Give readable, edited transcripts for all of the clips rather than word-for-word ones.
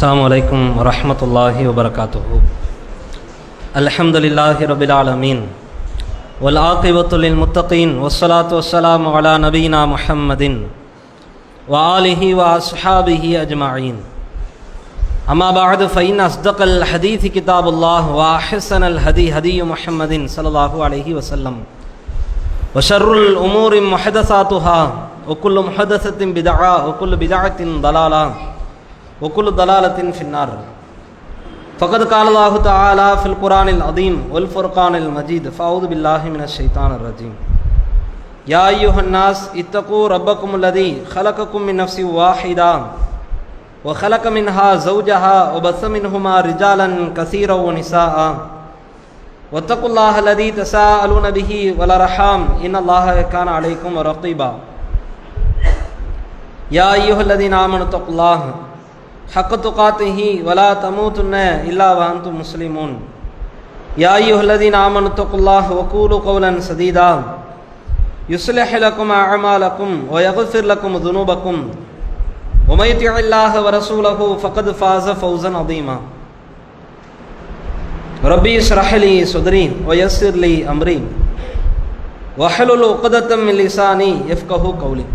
अस्सलामु अलैकुम वरहमतुल्लाहि वबरकातुहु। अल्हम्दुलिल्लाहि रब्बिल आलमीन वल आक़िबतु लिल मुत्तक़ीन वस्सलातु वस्सलामु अला नबीना मुहम्मदिन व आलिहि व अस्हाबिहि अजमाईन। अम्मा बअद फ़इन्न अस्दक़ल हदीस किताबुल्लाह व अहसनल हदी हदी मुहम्मदिन सल्लल्लाहु अलैहि वसल्लम व शर्रुल उमूरि मुहदसातुहा व कुल्लु मुहदसतिन बिदअह व कुल्लु बिदअतिन दलाला वकुल दलालतिन फिन्नार। फ़क़द क़ाल अल्लाहु तआला फ़िल क़ुरानिल अज़ीम वल फ़ुरक़ानिल मजीद फ़अऊज़ु बिल्लाहि मिनश शैतानिर रजीम। या अय्युहन्नास इत्तक़ू रब्बकुमुल्लज़ी ख़लक़कुम मिन नफ़्सिन वाहिदा व ख़लक़ मिन्हा ज़ौजहा व बस्स मिन्हुमा रिजालन कसीरन व निसाअ वत्तक़ुल्लाह लज़ी तसाअलून बिही वल अर्हाम इन्नल्लाह कान अलैकुम रक़ीबा। या अय्युहल्लज़ीना आमनु तक़ुल्लाह हक़ तुक़ातिही वला तमूतुन्ना इल्ला व अंतुम मुस्लिमून। या अय्युहल्लज़ीना आमनु तक़ुल्लाह वक़ूलू क़ौलन सदीदा युस्लिह लकुम अअमालकुम व यग़फ़िर लकुम ज़ुनूबकुम व मन युतिइल्लाह व रसूलहु फ़क़द फ़ाज़ फ़ौज़न अज़ीमा। रब्बी इश्रह ली सदरी व यस्सिर ली अमरी वहलुल उक़दतम मिन लिसानी यफ़क़हू क़ौली।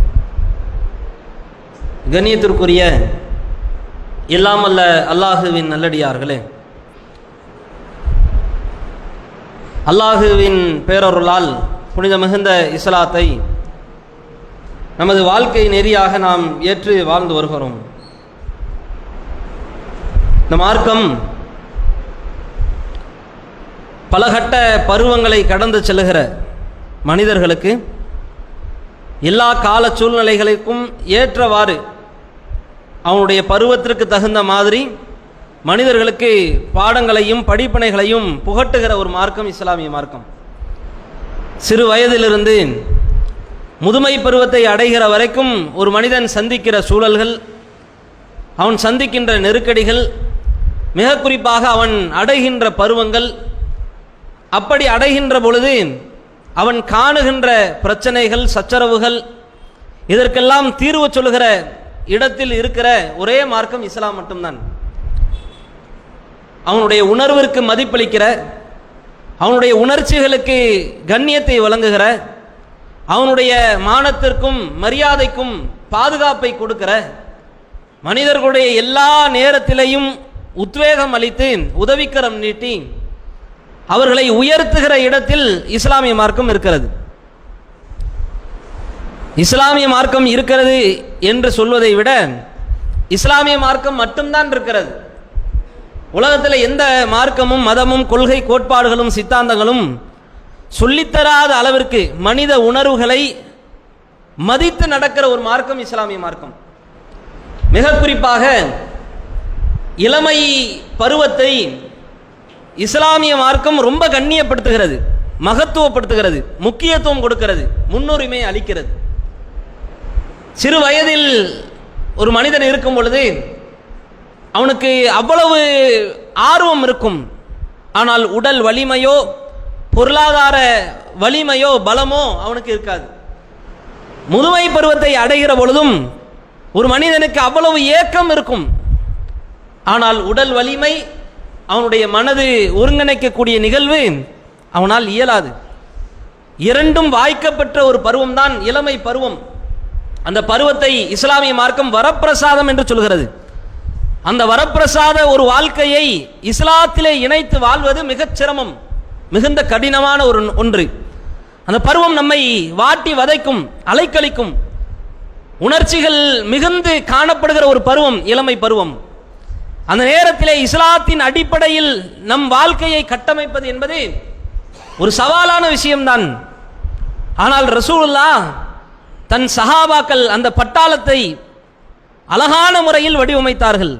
கண்ணியத்திற்குரிய எல்லாம் அல்ல அல்லாஹுவின் நல்லடியார்களே, அல்லாஹுவின் பேரருளால் புனித மிகுந்த இஸ்லாத்தை நமது வாழ்க்கை நெறியாக நாம் ஏற்று வாழ்ந்து வருகிறோம். இந்த மார்க்கம் பலகட்ட பருவங்களை கடந்து செல்லுகிற மனிதர்களுக்கு எல்லா கால சூழ்நிலைகளுக்கும் ஏற்றவாறு அவனுடைய பருவத்திற்கு தகுந்த மாதிரி மனிதர்களுக்கு பாடங்களையும் படிப்பினைகளையும் புகட்டுகிற ஒரு மார்க்கம் இஸ்லாமிய மார்க்கம். சிறு வயதிலிருந்து முதுமை பருவத்தை அடைகிற வரைக்கும் ஒரு மனிதன் சந்திக்கிற சூழல்கள், அவன் சந்திக்கின்ற நெருக்கடிகள், மிக குறிப்பாக அவன் அடைகின்ற பருவங்கள், அப்படி அடைகின்ற பொழுது அவன் காணுகின்ற பிரச்சனைகள், சச்சரவுகள், இதற்கெல்லாம் தீர்வு சொல்லுகிற இடத்தில் இருக்கிற ஒரே மார்க்கம் இஸ்லாம் மட்டும்தான். அவனுடைய உணர்விற்கு மதிப்பளிக்கிற, அவனுடைய உணர்ச்சிகளுக்கு கண்ணியத்தை வழங்குகிற, அவனுடைய மானத்திற்கும் மரியாதைக்கும் பாதுகாப்பை கொடுக்கிற, மனிதர்களுடைய எல்லா நேரத்திலையும் உத்வேகம் அளித்து உதவிக்கரம் நீட்டி அவர்களை உயர்த்துகிற இடத்தில் இஸ்லாமிய மார்க்கம் இருக்கிறது. இஸ்லாமிய மார்க்கம் இருக்கிறது என்று சொல்வதை விட இஸ்லாமிய மார்க்கம் மட்டும்தான் இருக்கிறது. உலகத்தில் எந்த மார்க்கமும் மதமும் கொள்கை கோட்பாடுகளும் சித்தாந்தங்களும் சொல்லித்தராத அளவிற்கு மனித உணர்வுகளை மதித்து நடக்கிற ஒரு மார்க்கம் இஸ்லாமிய மார்க்கம். மிக குறிப்பாக இளமை பருவத்தை இஸ்லாமிய மார்க்கம் ரொம்ப கண்ணியப்படுத்துகிறது, மகத்துவப்படுத்துகிறது, முக்கியத்துவம் கொடுக்கிறது, முன்னுரிமை அளிக்கிறது. சிறு வயதில் ஒரு மனிதன் இருக்கும் பொழுது அவனுக்கு அவ்வளவு ஆர்வம் இருக்கும், ஆனால் உடல் வலிமையோ பொருளாதார வலிமையோ பலமோ அவனுக்கு இருக்காது. முதுமை பருவத்தை அடைகிற பொழுதும் ஒரு மனிதனுக்கு அவ்வளவு ஏக்கம் இருக்கும், ஆனால் உடல் வலிமை, அவனுடைய மனது ஒருங்கிணைக்கக்கூடிய நிகழ்வு அவனால் இயலாது. இரண்டும் வாய்க்கப்பட்ட ஒரு பருவம் தான் இளமை பருவம். அந்த பருவத்தை இஸ்லாமிய மார்க்கம் வரப்பிரசாதம் என்று சொல்கிறது. அந்த வரப்பிரசாத ஒரு வாழ்க்கையை இஸ்லாத்திலே இணைத்து வாழ்வது மிகச் சிரமம், மிகுந்த கடினமான ஒன்று. அந்த பருவம் நம்மை வாட்டி வதைக்கும், அலைக்கழிக்கும், உணர்ச்சிகள் மிகுந்து காணப்படுகிற ஒரு பருவம் இளமை பருவம். அந்த நேரத்திலே இஸ்லாத்தின் அடிப்படையில் நம் வாழ்க்கையை கட்டமைப்பது என்பது ஒரு சவாலான விஷயம்தான். ஆனால் ரசூலுல்லாஹ் தன் சஹாபாக்கள் அந்த பட்டாளத்தை அழகான முறையில் வடிவமைத்தார்கள்.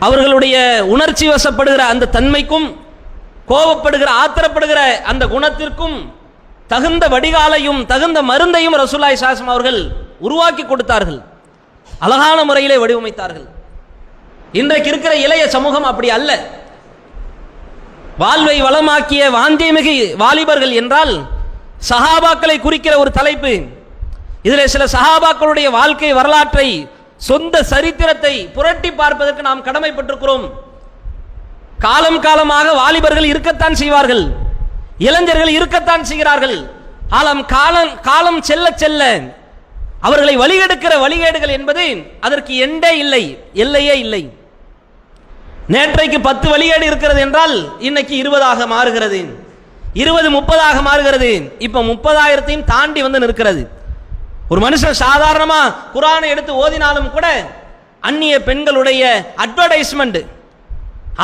அவர்களுடைய உணர்ச்சி வசப்படுகிற அந்த தன்மைக்கும், கோபப்படுகிற ஆத்திரப்படுகிற அந்த குணத்திற்கும் தகுந்த வடிகாலையும் தகுந்த மருந்தையும் ரசூலுல்லாஹி ஸல்லல்லாஹு அலைஹி வஸல்லம் அவர்கள் உருவாக்கி கொடுத்தார்கள், அழகான முறையிலே வடிவமைத்தார்கள். இன்றைக்கு இருக்கிற இளைய சமூகம் அப்படி அல்ல. வாழ்வை வளமாக்கிய வாந்தியமிகு வாலிபர்கள் என்றால் சஹாபாக்களை குறிக்கிற ஒரு தலைப்பு. இதில் சில சஹாபாக்களுடைய வாழ்க்கை வரலாற்றை சொந்த சரித்திரத்தை புரட்டி பார்ப்பதற்கு நாம் கடமைப்பட்டிருக்கிறோம். காலம் காலமாக வாலிபர்கள் இருக்கத்தான் செய்வார்கள், இளைஞர்கள் இருக்கத்தான் செய்கிறார்கள். காலம் செல்ல செல்ல அவர்களை வழிகெடுக்கிற வழிகேடுகள் என்பது அதற்கு எண்டே இல்லை, எல்லையே இல்லை. நேற்றைக்கு 10 வழிகேடு இருக்கிறது என்றால் இன்னைக்கு 20 மாறுகிறது, 20-30 மாறுகிறது. இப்ப 30,000 தாண்டி வந்து நிற்கிறது. ஒரு மனுஷன் சாதாரணமா குர்ஆனை எடுத்து ஓதினாலும் கூட அந்நிய பெண்களுடைய அட்வர்டைஸ்மெண்ட்,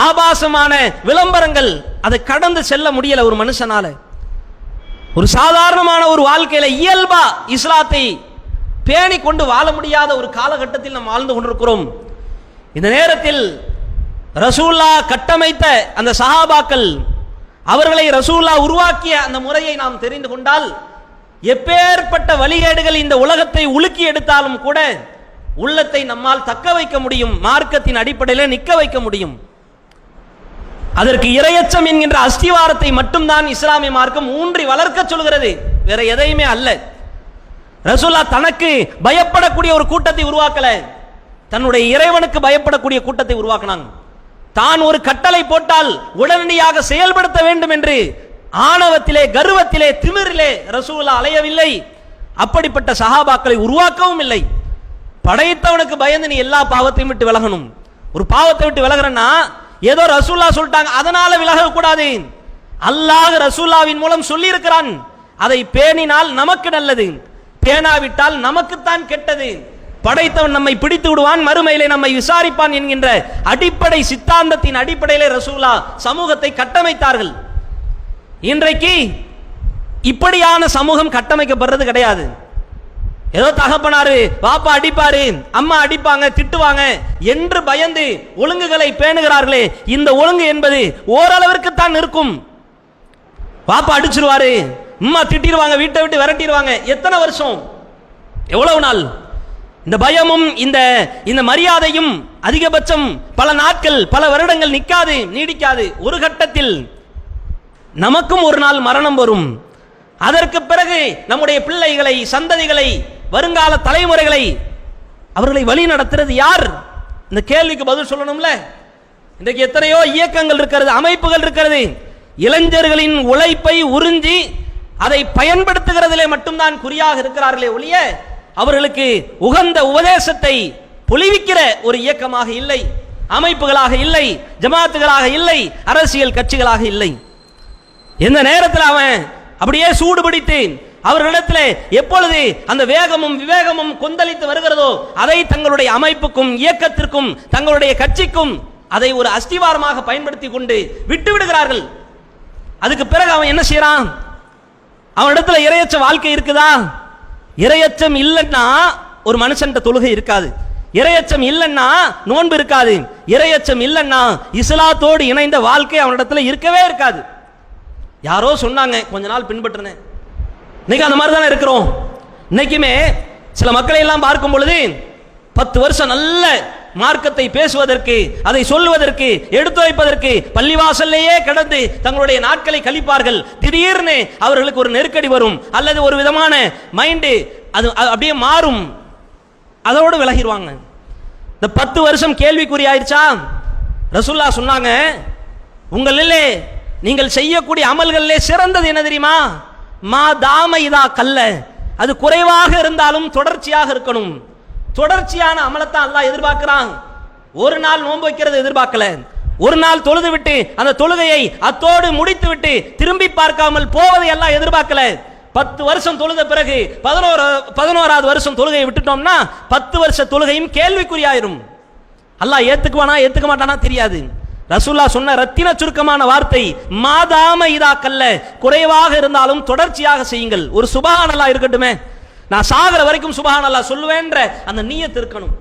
ஆபாசமான விளம்பரங்கள், அதை கடந்து செல்ல முடியல ஒரு மனுஷனால. ஒரு சாதாரணமான ஒரு வாழ்க்கையில இயல்பா இஸ்லாத்தை பேணி கொண்டு வாழ முடியாத ஒரு காலகட்டத்தில் நாம் வாழ்ந்து கொண்டிருக்கிறோம். இந்த நேரத்தில் ரசூலுல்லாஹ் கட்டமைத்த அந்த சஹாபாக்கள், அவர்களை ரசூலுல்லாஹ் உருவாக்கிய அந்த முறையை நாம் தெரிந்து கொண்டால், எப்பேற்பட்ட வழிகேடுகள் இந்த உலகத்தை உலுக்கி எடுத்தாலும் கூட உள்ளத்தை நம்மால் தக்க வைக்க முடியும், மார்க்கத்தின் அடிப்படையில் நிற்க வைக்க முடியும். அதற்கு இரையச்சம் என்கின்ற அஸ்திவாரத்தை மட்டும்தான் இஸ்லாமிய மார்க்கம் ஊன்றி வளர்க்க சொல்கிறது, வேற எதையுமே அல்ல. ரசூலுல்லாஹ் தனக்கு பயப்படக்கூடிய ஒரு கூட்டத்தை உருவாக்கல, தன்னுடைய இறைவனுக்கு பயப்படக்கூடிய கூட்டத்தை உருவாக்கினாங்க. தான் ஒரு கட்டளை போட்டால் உடனடியாக செயல்படுத்த வேண்டும் என்று ஆணவத்திலே, கர்வத்திலே, திமிரிலே ரசூலுல்லாஹ் அலையவில்லை. அப்படிப்பட்ட சஹாபாக்களை உருவாக்கவும் இல்லை. படைத்தவனுக்கு பயந்து நீ எல்லா பாவத்தையும் விட்டு விலகணும். ஒரு பாவத்தை விட்டு விலகிறன்னா ஏதோ ரசூலுல்லாஹ் சொல்லிட்டாங்க அதனால விலக கூடாது. அல்லாஹ் ரசூலுல்லாஹ்வின் மூலம் சொல்லி இருக்கிறான், அதை பேணினால் நமக்கு நல்லது, பேணாவிட்டால் நமக்குத்தான் கெட்டது. படைத்தவன் நம்மை பிடித்து விடுவான், மறுமையிலே நம்மை விசாரிப்பான் என்கின்ற அடிப்படை சித்தாந்தத்தின் அடிப்படையிலே ரசூலுல்லாஹ் சமூகத்தை கட்டமைத்தார்கள். இன்றைக்கு இப்படியான சமூகம் கட்டமைக்கப்படுறது கிடையாது. ஏதோ தகப்பனாரு பாப்பா அடிப்பாரு, அம்மா அடிப்பாங்க, திட்டுவாங்க என்று பயந்து ஒழுங்குகளை பேணுகிறார்களே, இந்த ஒழுங்கு என்பது ஓரளவிற்கு தான் இருக்கும். பாப்பா அடிச்சிருவாரு, அம்மா திட்டிடுவாங்க, வீட்டை விட்டு விரட்டிடுவாங்க. எத்தனை வருஷம், எவ்வளவு நாள்? இந்த பயமும் இந்த மரியாதையும் அதிகபட்சம் பல நாட்கள், பல வருடங்கள் நிற்காது, நீடிக்காது. ஒரு கட்டத்தில் நமக்கும் ஒரு நாள் மரணம் வரும். அதற்கு பிறகு நம்முடைய பிள்ளைகளை, சந்ததிகளை, வருங்கால தலைமுறைகளை அவர்களை வழி நடத்துறது யார்? இந்த கேள்விக்கு பதில் சொல்லணும்ல. இன்றைக்கு எத்தனையோ இயக்கங்கள் இருக்கிறது, அமைப்புகள் இருக்கிறது. இளைஞர்களின் உழைப்பை உறிஞ்சி அதை பயன்படுத்துகிறதிலே மட்டும்தான் குறியாக இருக்கிறார்களே ஒழிய அவர்களுக்கு உகந்த உபதேசத்தை பொழிவிக்கிற ஒரு இயக்கமாக இல்லை, அமைப்புகளாக இல்லை, ஜமாத்துகளாக இல்லை, அரசியல் கட்சிகளாக இல்லை. எந்த நேரத்தில் அவன் அப்படியே சூடுபிடித்து அவர்களிடத்தில் எப்பொழுது அந்த வேகமும் விவேகமும் கொந்தளித்து வருகிறதோ அதை தங்களுடைய அமைப்புக்கும் இயக்கத்திற்கும் தங்களுடைய கட்சிக்கும் அதை ஒரு அஸ்திவாரமாக பயன்படுத்தி கொண்டு விட்டு விடுகிறார்கள். அதுக்கு பிறகு அவன் என்ன செய்யறான்? அவனிடத்துல இரையச்ச வாழ்க்கை இருக்குதா? இரையச்சம் இல்லைன்னா ஒரு மனுஷன் தொழுகை இருக்காது, இரையச்சம் இல்லைன்னா நோன்பு இருக்காது, இரையச்சம் இல்லைன்னா இஸ்லாத்தோடு இணைந்த வாழ்க்கை அவனிடத்துல இருக்கவே இருக்காது. யாரோ சொன்னாங்க, கொஞ்ச நாள் பின்பற்றினேன். இன்னைக்கு அந்த மாதிரி தானே இருக்கிறோம். இன்னைக்குமே சில மக்களை எல்லாம் பார்க்கும் பொழுது 10 வருஷம் நல்ல மார்க்கத்தை பேசுவதற்கு, அதை சொல்வதற்கு, எடுத்து வைப்பதற்கு பள்ளிவாசல்லையே கிடந்து தங்களுடைய நாட்களை கழிப்பார்கள். திடீர்னு அவர்களுக்கு ஒரு நெருக்கடி வரும், அல்லது ஒரு விதமான மைண்டு அது அப்படியே மாறும், அதோடு விலகிடுவாங்க. இந்த 10 வருஷம் கேள்விக்குறியாயிருச்சா? ரசூலுல்லாஹ் சொன்னாங்க, உங்களிலே நீங்கள் செய்யக்கூடிய அமல்களிலே சிறந்தது என்ன தெரியுமா? மா தாம இதா கல்ல, அது குறைவாக இருந்தாலும் தொடர்ச்சியாக இருக்கணும். தொடர்ச்சியான அமலத்தான் அல்லாஹ் எதிர்பார்க்கிறான். ஒரு நாள் நோன்பு வைக்கிறது எதிர்பார்க்கல, ஒரு நாள் தொழுது விட்டு அந்த தொழுகையை அத்தோடு முடித்து விட்டு திரும்பி பார்க்காமல் போவதை எல்லாம் எதிர்பார்க்கல. 10 வருஷம் தொழுத பிறகு 11வது வருஷம் தொழுகையை விட்டுட்டோம்னா 10 வருஷ தொழுகையும் கேள்விக்குறியாயிரும். அல்லாஹ் ஏத்துக்குவானா ஏத்துக்க மாட்டானா தெரியாது. ரசூலுல்லாஹ் சொன்ன ரத்தின சுருக்கமான வார்த்தை மாதாம இதா கல்ல, குறைவாக இருந்தாலும் தொடர்ச்சியாக செய்யுங்கள். ஒரு சுப்ஹானல்லாஹ் இருக்கட்டுமே, நான் சாகிற வரைக்கும் சுப்ஹானல்லாஹ் சொல்லுவேன்ற அந்த நியத் இருக்கணும்.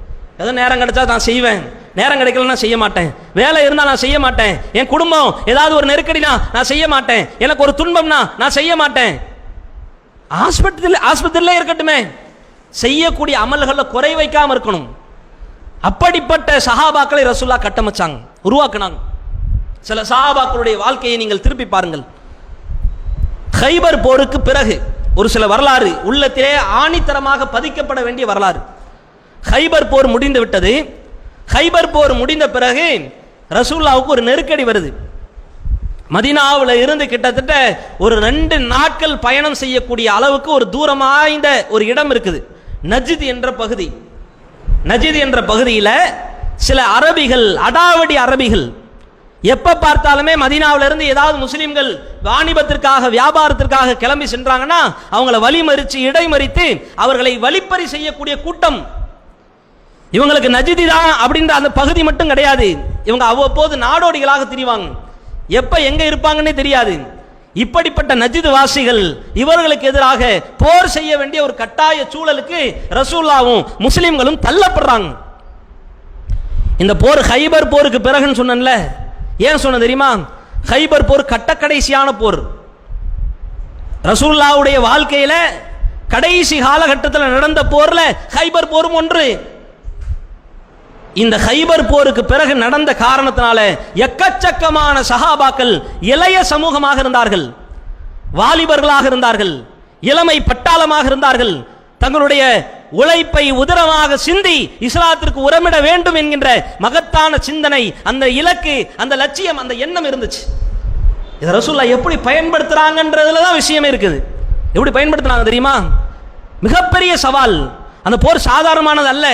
ஏதோ நேரம் கிடைச்சா நான் செய்வேன், நேரம் கிடைக்கலன்னா செய்ய மாட்டேன், வேலை இருந்தால் நான் செய்ய மாட்டேன், என் குடும்பம் ஏதாவது ஒரு நெருக்கடினா நான் செய்ய மாட்டேன், எனக்கு ஒரு துன்பம்னா நான் செய்ய மாட்டேன். ஆஸ்பத்திரியிலே இருக்கட்டுமே, செய்யக்கூடிய அமல்களில் குறை வைக்காம இருக்கணும். அப்படிப்பட்ட சஹாபாக்களை ரசூலுல்லாஹ் கட்டமைச்சாங்க, உருவாக்குனாங்க. சில சஹாபாக்களுடைய வாழ்க்கையை நீங்கள் திருப்பி பாருங்கள். கைபர் போருக்கு பிறகு ஒரு சில வரலாறு உள்ளத்திலே ஆணித்தரமாக பதிக்கப்பட வேண்டிய வரலாறு. ஹைபர் போர் முடிந்து விட்டது. ஹைபர் போர் முடிந்த பிறகு ரசூலுல்லாவுக்கு ஒரு நெருக்கடி வருது. மதீனாவில் இருந்து கிட்டத்தட்ட ஒரு 2 நாட்கள் பயணம் செய்யக்கூடிய அளவுக்கு ஒரு தூரம் வாய்ந்த ஒரு இடம் இருக்குது, நஜ்த் என்ற பகுதி. நஜ்த் என்ற பகுதியில் சில அரபிகள், அடாவடி அரபிகள், எப்ப பார்த்தாலுமே மதீனாவில இருந்து ஏதாவது முஸ்லிம்கள் வாணிபத்திற்காக வியாபாரத்திற்காக கிளம்பி சென்றாங்கன்னா அவங்கள வழிமறித்து இடைமறித்து அவர்களை வழிப்பறி செய்யக்கூடிய கூட்டம். இவங்களுக்கு நஜ்தி தான் அப்படின்ற அந்த பகுதி மட்டும் கிடையாது, இவங்க அவ்வப்போது நாடோடிகளாக திரிவாங்க, எப்ப எங்க இருப்பாங்கன்னே தெரியாது. இப்படிப்பட்ட நஜ்து வாசிகள் இவர்களுக்கு எதிராக போர் செய்ய வேண்டிய ஒரு கட்டாய சூழலுக்கு ரசூலுல்லாவும் முஸ்லிம்களும் தள்ளப்படுறாங்க. இந்த போர் ஹைபர் போருக்கு பிறகுன்னு சொன்னேன்ல, ஏன் சொன்ன தெரியுமா? ஹைபர் போர் கடைசியான போர். ரசூலுல்லாவுடைய வாழ்க்கையில கடைசி காலகட்டத்தில் நடந்த போர்ல ஹைபர் போரும் ஒன்று. இந்த ஹைபர் போருக்கு பிறகு நடந்த காரணத்தினால எக்கச்சக்கமான சஹாபாக்கள் இளைய சமூகமாக இருந்தார்கள், வாலிபர்களாக இருந்தார்கள், இளமை பட்டாளமாக இருந்தார்கள். தங்களுடைய உழைப்பை உதரமாக சிந்தி இஸ்லாத்திற்கு உரமிட வேண்டும் என்கின்ற மகத்தான சிந்தனை, அந்த இலக்கு, அந்த லட்சியம், அந்த எண்ணம் இருந்துச்சு. இதை ரசூலுல்லாஹ் எப்படி பயன்படுத்துறாங்கன்றதுல தான் விஷயமே இருக்குது. எப்படி பயன்படுத்துறாங்க தெரியுமா? மிகப்பெரிய சவால். அந்த போர் சாதாரணமானது அல்ல.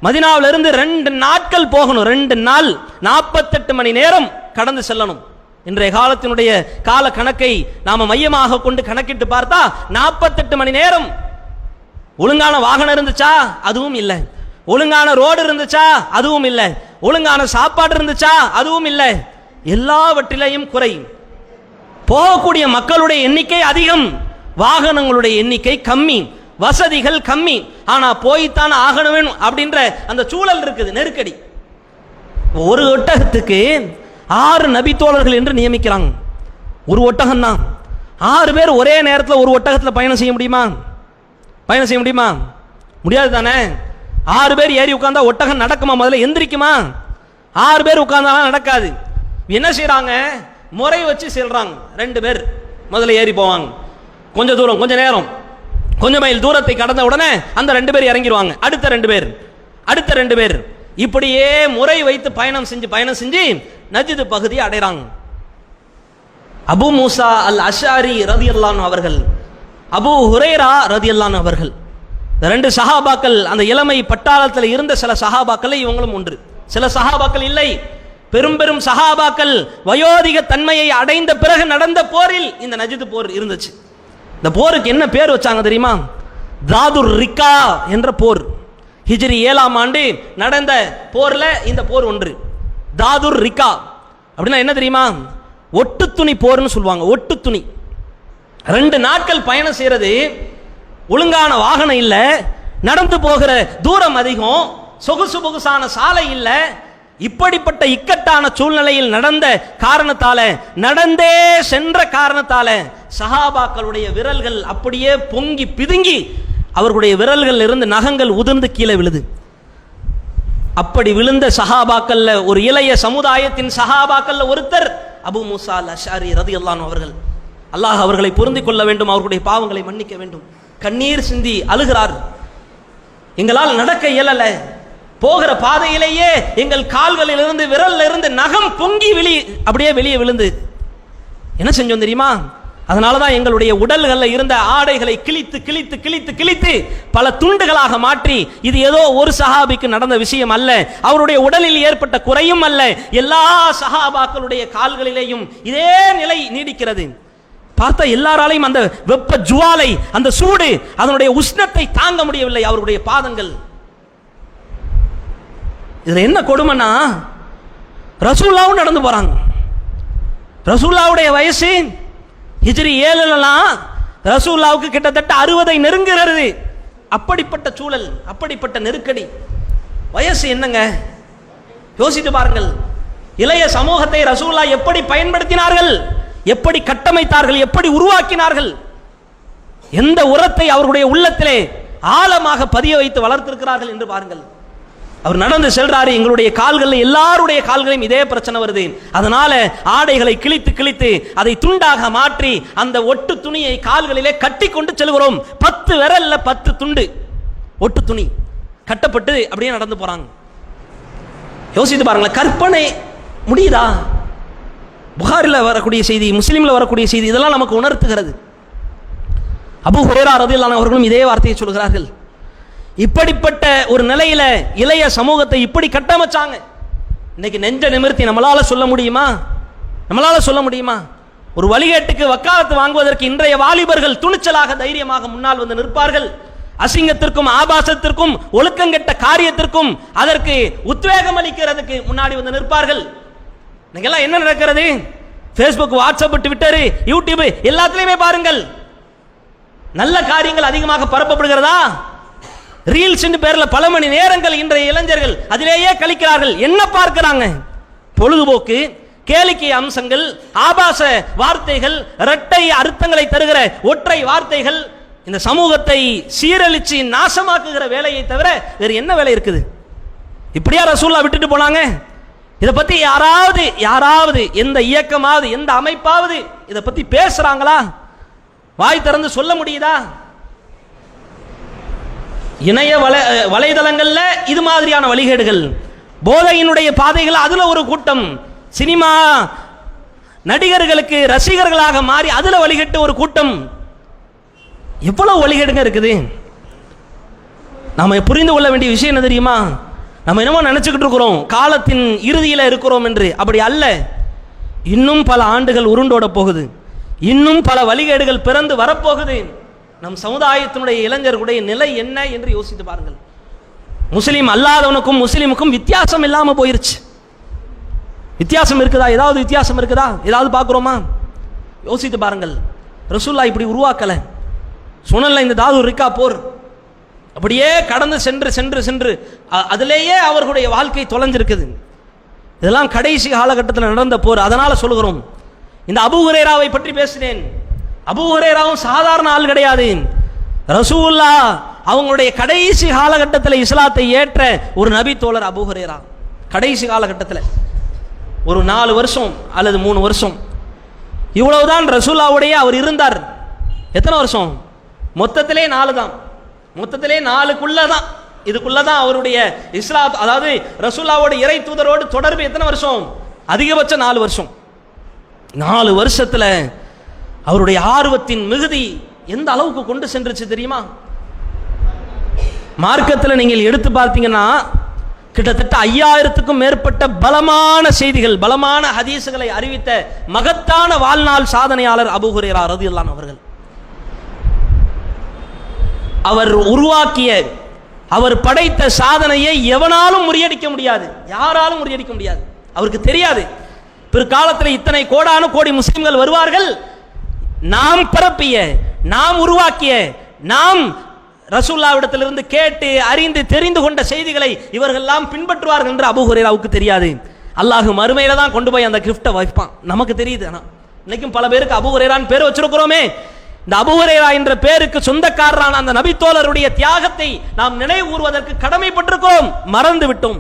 மதீனாவில இருந்து 2 நாட்கள் போகணும், 2 நாள் 48 மணி நேரம் கடந்து செல்லணும். இன்றைய காலத்தினுடைய கால கணக்கை நாம மையமாக கொண்டு கணக்கிட்டு பார்த்தா 48 மணி நேரம். ஒழுங்கான வாகனம் இருந்துச்சா? அதுவும் இல்லை. ஒழுங்கான ரோடு இருந்துச்சா? அதுவும் இல்லை. ஒழுங்கான சாப்பாடு இருந்துச்சா? அதுவும் இல்லை. எல்லாவற்றிலையும் குறை. போகக்கூடிய மக்களுடைய எண்ணிக்கை அதிகம், வாகனங்களுடைய எண்ணிக்கை கம்மி, வசதிகள் கம்மி. ஆனா போய்த்தான் ஆகணும் வேணும் அப்படின்ற அந்த சூழல் இருக்குது, நெருக்கடி. ஒரு ஒட்டகத்துக்கு 6 நபித்தோழர்கள் என்று நியமிக்கிறாங்க. ஒரு ஒட்டகம் தான். 6 பேர் ஒரே நேரத்தில் ஒரு ஒட்டகத்தில் பயணம் செய்ய முடியுமா? பயணம் செய்ய முடியுமா? முடியாது தானே. 6 பேர் ஏறி உட்கார்ந்தா ஒட்டகம் நடக்குமா? முதல்ல எந்திரிக்குமா? 6 பேர் உட்கார்ந்தாலும் நடக்காது. என்ன செய்யறாங்க? முறை வச்சு செல்றாங்க. 2 பேர் முதல்ல ஏறி போவாங்க. கொஞ்ச தூரம், கொஞ்ச நேரம், கொஞ்சம் மைல் தூரத்தை கடந்த உடனே அந்த 2 பேர் இறங்கிடுவாங்க. அடுத்த 2 பேர், அடுத்த 2 பேர், இப்படியே முறை வைத்து பயணம் செஞ்சு நஜ்து பகுதியை அடைறாங்க. அபு மூசா அல் அஷாரி ரலியல்லாஹு அன்ஹு அவர்கள், அபு ஹுரைரா ரலியல்லாஹு அன்ஹு அவர்கள், 2 சஹாபாக்கள். அந்த இளமை பட்டாளத்தில் இருந்த சில சஹாபாக்கள் இவங்களும் ஒன்று. சில சஹாபாக்கள் இல்லை, பெரும் பெரும் சஹாபாக்கள் வயோதிக தன்மையை அடைந்த பிறகு நடந்த போரில் இந்த நஜ்து போர் இருந்துச்சு. இந்த போருக்கு என்ன பேர் வச்சாங்க தெரியுமா? தாதுர் ரிக்கா என்ற போர். ஹிஜ்ரி 7ஆம் ஆண்டு நடந்த போர்ல இந்த போர் ஒன்று. தாதுர் ரிக்கா அப்படின்னா என்ன தெரியுமா? ஒட்டு துணி போர்னு சொல்லுவாங்க. ஒட்டு துணி. 2 நாட்கள் பயணம் செய்யறது, ஒழுங்கான வாகனம் இல்லை, நடந்து போகிற தூரம் அதிகம், சொகுசு பொகுசான சாலை இல்லை. இப்படிப்பட்ட இக்கட்டான சூழ்நிலையில் நடந்த காரணத்தால, நடந்தே சென்ற காரணத்தால சஹாபாக்களுடைய விரல்கள் அப்படியே பொங்கி பிதுங்கி அவர்களுடைய விரல்கள் இருந்து நகங்கள் உதிர்ந்து கீழே விழுது. அப்படி விழுந்த சஹாபாக்கள்ல ஒரு இளைய சமுதாயத்தின் சஹாபாக்கள்ல ஒருத்தர் அபு மூசா அல் அஷாரி ரலியல்லாஹு அன்ஹு அவர்கள். அல்லாஹ் அவர்களை பொருந்திக் கொள்ள வேண்டும், அவர்களுடைய பாவங்களை மன்னிக்க வேண்டும். கண்ணீர் சிந்தி அழுகிறார். எங்களால் நடக்க இயலல, போகிற பாதையிலேயே எங்கள் கால்களில் இருந்து விரல்ல இருந்து நகம் பொங்கி அப்படியே வெளியே விழுந்து என்ன செஞ்சோம் தெரியுமா? அதனாலதான் எங்களுடைய உடல்களில் இருந்த ஆடைகளை கிழித்து கிழித்து கிழித்து கிழித்து பல துண்டுகளாக மாற்றி, இது ஏதோ ஒரு சஹாபிக்கு நடந்த விஷயம் அல்ல, அவருடைய உடலில் ஏற்பட்ட குறையும் அல்ல, எல்லா சஹாபாக்களுடைய கால்களிலேயும் இதே நிலை நீடிக்கிறது. பார்த்தா எல்லாராலையும் அந்த வெப்ப ஜுவாலை, அந்த சூடு, அதனுடைய உஷ்ணத்தை தாங்க முடியவில்லை அவருடைய பாதங்கள். இதுல என்ன கொடுமைன்னா, ரசூலுல்லாஹ் நடந்து போறாங்க. ரசூலுல்லாஹ்வுடைய வயசு ஹிஜ்ரி 7லாம் ரசூலுல்லாஹ்வுக்கு கிட்டத்தட்ட 60 நெருங்குகிறது. அப்படிப்பட்ட சூழல், அப்படிப்பட்ட நெருக்கடி. வயசு என்னங்க யோசித்து பாருங்கள். இளைய சமூகத்தை ரசூலுல்லாஹ் எப்படி பயன்படுத்தினார்கள், எப்படி கட்டமைத்தார்கள், எப்படி உருவாக்கினார்கள், எந்த உரத்தை அவர்களுடைய உள்ளத்திலே ஆழமாக பதிய வைத்து வளர்த்திருக்கிறார்கள் என்று பாருங்கள். அவர் நடந்து செல்றாரு, எங்களுடைய கால்களில் எல்லாருடைய கால்களையும் இதே பிரச்சனை வருது. அதனால ஆடைகளை கிழித்து கிழித்து அதை துண்டாக மாற்றி அந்த ஒட்டு துணியை கால்களிலே கட்டி கொண்டு செல்கிறோம். 10 விரல்ல 10 துண்டு ஒட்டு துணி கட்டப்பட்டு அப்படியே நடந்து போறாங்க. யோசித்து பாருங்களேன், கற்பனை முடியுதா? புகாரில் வரக்கூடிய செய்தி, முஸ்லீமில் வரக்கூடிய செய்தி இதெல்லாம் நமக்கு உணர்த்துகிறது. அபூ ஹுரைரா ரலியல்லாஹு அன்ஹு அவர்களும் இதே வார்த்தையை சொல்கிறார்கள். இப்படிப்பட்ட ஒரு நிலையில இளைய சமூகத்தை இப்படி கட்டமைச்சாங்க. இன்னைக்கு நெஞ்ச நிமிர்த்தி நம்மளால சொல்ல முடியுமா? நம்மளால சொல்ல முடியுமா? ஒரு வழிகேட்டுக்கு வக்காலத்து வாங்குவதற்கு இன்றைய வாலிபர்கள் துணிச்சலாக தைரியமாக முன்னால் வந்து நிற்பார்கள். அசிங்கத்திற்கும் ஆபாசத்திற்கும் ஒழுக்கங்கெட்ட காரியத்திற்கும் அதற்கு உத்வேகம் அளிக்கிறதுக்கு முன்னாடி வந்து நிற்பார்கள். நீங்கெல்லாம் என்ன நடக்கிறது? ஃபேஸ்புக், வாட்ஸ்அப், ட்விட்டர், யூடியூப் எல்லாத்துலயுமே பாருங்கள், நல்ல காரியங்கள் அதிகமாக பரப்பப்படுகிறதா? ரீல்ஸ் பேர்ல பல மணி நேரங்கள் இன்றைய இளைஞர்கள் அதிலேயே கழிக்கிறார்கள். என்ன பார்க்கிறாங்க? பொழுதுபோக்கு, கேளிக்கை அம்சங்கள், ஆபாச வார்த்தைகள், இரட்டை அர்த்தங்களை தருகிற ஒற்றை வார்த்தைகள் இந்த சமூகத்தை சீரழிச்சு நாசமாக்குகிற வேலையை தவிர வேறு என்ன வேலை இருக்குது? இப்படியா ரசூலுல்லாஹ் விட்டுட்டு போனாங்க? இதை பத்தி யாராவது எந்த இயக்கமாவது எந்த அமைப்பாவது இதை பத்தி பேசுறாங்களா? வாய் திறந்து சொல்ல முடியுதா? இணைய வலைதளங்கள்ல இது மாதிரியான வழிகேடுகள், போதையினுடைய பாதைகள், அதுல ஒரு கூட்டம், சினிமா நடிகர்களுக்கு ரசிகர்களாக மாறி அதுல வழிகட்டு ஒரு கூட்டம், எவ்வளவு வழிகேடுங்க இருக்குது. நாம புரிந்து கொள்ள வேண்டிய விஷயம் என்ன தெரியுமா? நம்ம என்னமோ நினைச்சுக்கிட்டு இருக்கிறோம் காலத்தின் இறுதியில் இருக்கிறோம் என்று. அப்படி அல்ல. இன்னும் பல ஆண்டுகள் உருண்டோட போகுது. இன்னும் பல வழிகேடுகள் பிறந்து வரப்போகுது. நம் சமுதாயத்தினுடைய இளைஞர்களுடைய நிலை என்ன என்று யோசித்து பாருங்கள். முஸ்லீம் அல்லாதவனுக்கும் முஸ்லீமுக்கும் வித்தியாசம் இல்லாம போயிருச்சு. வித்தியாசம் இருக்குதா? ஏதாவது வித்தியாசம் இருக்குதா? ஏதாவது பார்க்குறோமா? யோசித்து பாருங்கள். ரசூலுல்லாஹ் இப்படி உருவாக்கல. சொன்னல இந்த தாது ரிக்கா போர் அப்படியே கடந்து சென்று சென்று சென்று அதிலேயே அவர்களுடைய வாழ்க்கை தொலைஞ்சிருக்குது. இதெல்லாம் கடைசி காலகட்டத்தில் நடந்த போர். அதனால சொல்கிறோம். இந்த அபூ ஹுரைராவை பற்றி பேசினேன். அபூ ஹுரைராவும் சாதாரண ஆள் கிடையாது. ரசூலுல்லாஹ் அவங்களுடைய கடைசி காலகட்டத்தில் இஸ்லாத்தை ஏற்ற ஒரு நபி தோழர் அபூ ஹுரைரா. கடைசி காலகட்டத்தில் ஒரு 4 வருஷம் அல்லது 3 வருஷம் இவ்வளவுதான் ரசூலுல்லாஹ்வுடைய அவர் இருந்தார். எத்தனை வருஷம்? மொத்தத்திலே 4 தான். மொத்தத்திலே 4க்குள்ளதான், இதுக்குள்ளதான் அவருடைய இஸ்லாம், அதாவது ரசூலுல்லாஹ்வோட இறை தூதரோடு தொடர்பு எத்தனை வருஷம்? அதிகபட்சம் 4 வருஷம். 4 வருஷத்துல அவருடைய ஆர்வத்தின் மிகுதி எந்த அளவுக்கு கொண்டு சென்றுச்சு தெரியுமா? மார்க்கத்தில் நீங்கள் எடுத்து பார்த்தீங்கன்னா கிட்டத்தட்ட 5000க்கும் மேற்பட்ட பலமான செய்திகள், பலமான ஹதீசுகளை அறிவித்த மகத்தான வாழ்நாள் சாதனையாளர் அபூ ஹுரைரா ரலியல்லாஹு அன்ஹு அவர்கள். அவர் உருவாக்கிய, அவர் படைத்த சாதனையை எவனாலும் முறியடிக்க முடியாது, யாராலும் முறியடிக்க முடியாது. அவருக்கு தெரியாது பிற்காலத்தில் இத்தனை கோடானு கோடி முஸ்லிம்கள் வருவார்கள், நாம் பரப்பிய, நாம் உருவாக்கிய, நாம் ரசூலுல்லாஹ்விடத்திலிருந்து கேட்டு அறிந்து தெரிந்து கொண்ட செய்திகளை இவர்கள் எல்லாம் பின்பற்றுவார்கள் என்று அபூ ஹுரைராவுக்கு தெரியாது. அல்லாஹ் மறுமையில தான் கொண்டு போய் அந்த கிஃப்டை வைப்பான். நமக்கு தெரியுது. ஆனா இன்னைக்கும் பல பேருக்கு அபூ ஹுரைரான்னு பேர் வச்சிருக்கிறோமே. இந்த அபூ ஹுரைரா என்ற பேருக்கு சொந்தக்காரரான அந்த நபி தோழருடைய தியாகத்தை நாம் நினைவு கூறுவதற்கு கடமைப்பட்டிருக்கிறோம், மறந்து விட்டோம்.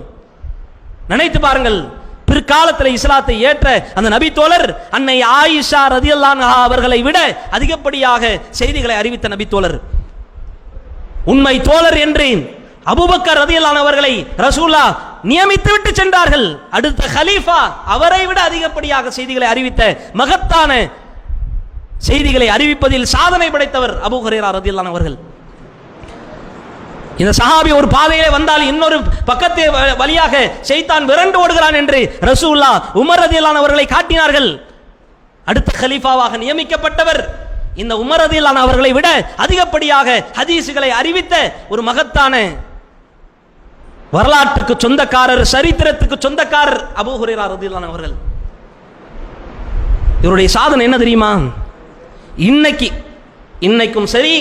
நினைத்து பாருங்கள், பிற்காலத்தில் இஸ்லாத்தை ஏற்ற அந்த நபி தோழர் அன்னை ஆயிஷா ரலியல்லாஹு அன்ஹா அவர்களை விட அதிகப்படியாக செய்திகளை அறிவித்த நபி தோழர், உண்மை தோழர் என்று அபூபக்கர் ரலியல்லாஹு அன்ஹு அவர்களை ரசூலுல்லாஹ் நியமித்து விட்டு சென்றார்கள். அடுத்த கலீஃபா அவரை விட அதிகப்படியாக செய்திகளை அறிவித்த மகத்தான செய்திகளை அறிவிப்பதில் சாதனை படைத்தவர் அபூ ஹுரைரா ரலியல்லாஹு அன்ஹு அவர்கள். இந்த சஹாபி ஒரு பாதையிலே வந்தால் இன்னொரு பக்கத்தை வழியாக ஷைத்தான் விரண்டு ஓடுகிறான் என்று ரசூலுல்லாஹ் உமர் ரலியல்லாஹு அன்ஹு அவர்களை காட்டினார்கள். அடுத்த கலீஃபாவாக நியமிக்கப்பட்டவர் இந்த உமர் ரலியல்லாஹு அன்ஹு அவர்களை விட அதிகப்படியாக ஹதீசுகளை அறிவித்த ஒரு மகத்தான வரலாற்றுக்கு சொந்தக்காரர், சரித்திரத்துக்கு சொந்தக்காரர் அபூ ஹுரைரா ரலியல்லாஹு அன்ஹு அவர்கள். இவருடைய சாதனை என்ன தெரியுமா? இன்னைக்கும் சரி,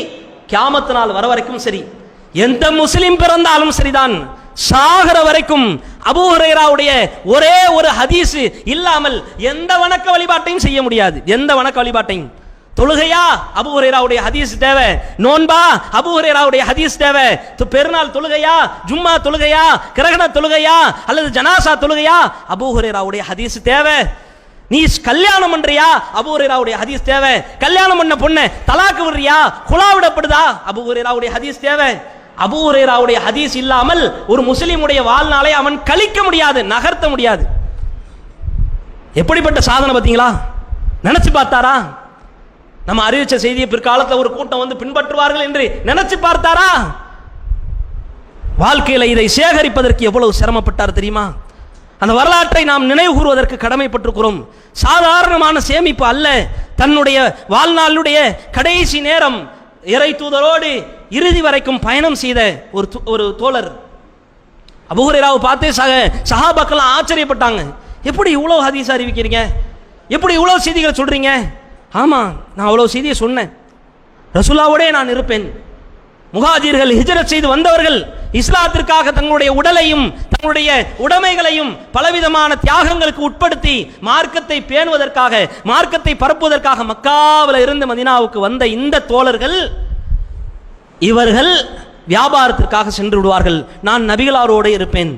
கியாமத் நாள் வர வரைக்கும் சரி, எந்த முஸ்லிம் பிறந்தாலும் சரிதான், சாகர வரைக்கும் அபூ ஹுரைராவுடைய ஒரே ஒரு ஹதீஸ் இல்லாமல் எந்த வணக்க வழிபாட்டையும் செய்ய முடியாது. எந்த வணக்க வழிபாட்டையும், தொழுகையா அபூ ஹுரைராவுடைய ஹதீஸ் தேவை, நோன்பா அபூ ஹுரைராவுடைய ஹதீஸ் தேவை, பெருநாள் தொழுகையா, ஜும்மா தொழுகையா, கிரகண தொழுகையா அல்லது ஜனாசா தொழுகையா, அபூ ஹுரைராவுடைய ஹதீஸ் தேவை. நீ கல்யாணம் பண்றியா, அபூ ஹுரைராவுடைய ஹதீஸ் தேவை. கல்யாணம் பண்ண பொண்ணு தலாக்கு விடுறியா, குலா விடப்படுதா, அபூ ஹுரைராவுடைய ஹதீஸ் தேவை. அபூ ஹுரைராவுடைய ஹதீஸ் இல்லாமல் ஒரு முஸ்லிமுடைய வாழ்நாளை அவன் கழிக்க முடியாது, நகர்த்த முடியாது. எப்படிப்பட்ட சாதனை பார்த்தீங்களா? நினைச்சு பார்த்தாரா? நம்ம அறிவிச்ச செய்தியை பிற்காலத்தில் ஒரு கூட்டம் வந்து பின்பற்றுவார்கள் என்று நினைச்சு பார்த்தாரா? வாழ்க்கையில் இதை சேகரிப்பதற்கு எவ்வளவு சிரமப்பட்டார் தெரியுமா? அந்த வரலாற்றை நாம் நினைவு கூறுவதற்கு கடமைப்பட்டிருக்கிறோம். சாதாரணமான சேமிப்பு அல்ல. தன்னுடைய வாழ்நாளுடைய கடைசி நேரம் இறை தூதரோடு இறுதி வரைக்கும் பயணம் செய்த ஒரு தோழர். அபூ ஹுரைராவை பார்த்து சஹாபாக்கள் ஆச்சரியப்பட்டாங்க. எப்படி இவ்வளோ ஹதீஸ் அறிவிக்கிறீங்க, எப்படி இவ்வளோ செய்திகள் சொல்றீங்க? ஆமா, நான் அவ்வளோ செய்தியை சொன்னேன். ரசூலுல்லாஹ்வோடே நான் இருப்பேன். முஹாஜிர்கள் ஹிஜ்ரத் செய்து வந்தவர்கள் இஸ்லாத்திற்காக தங்களுடைய உடலையும் தங்களுடைய உடைமைகளையும் பலவிதமான தியாகங்களுக்கு உட்படுத்தி மார்க்கத்தை பேணுவதற்காக, மார்க்கத்தை பரப்புவதற்காக மக்காவில் இருந்து மதீனாவுக்கு வந்த இந்த தோழர்கள், இவர்கள் வியாபாரத்திற்காக சென்று விடுவார்கள். நான் நபிகளாரோடு இருப்பேன்.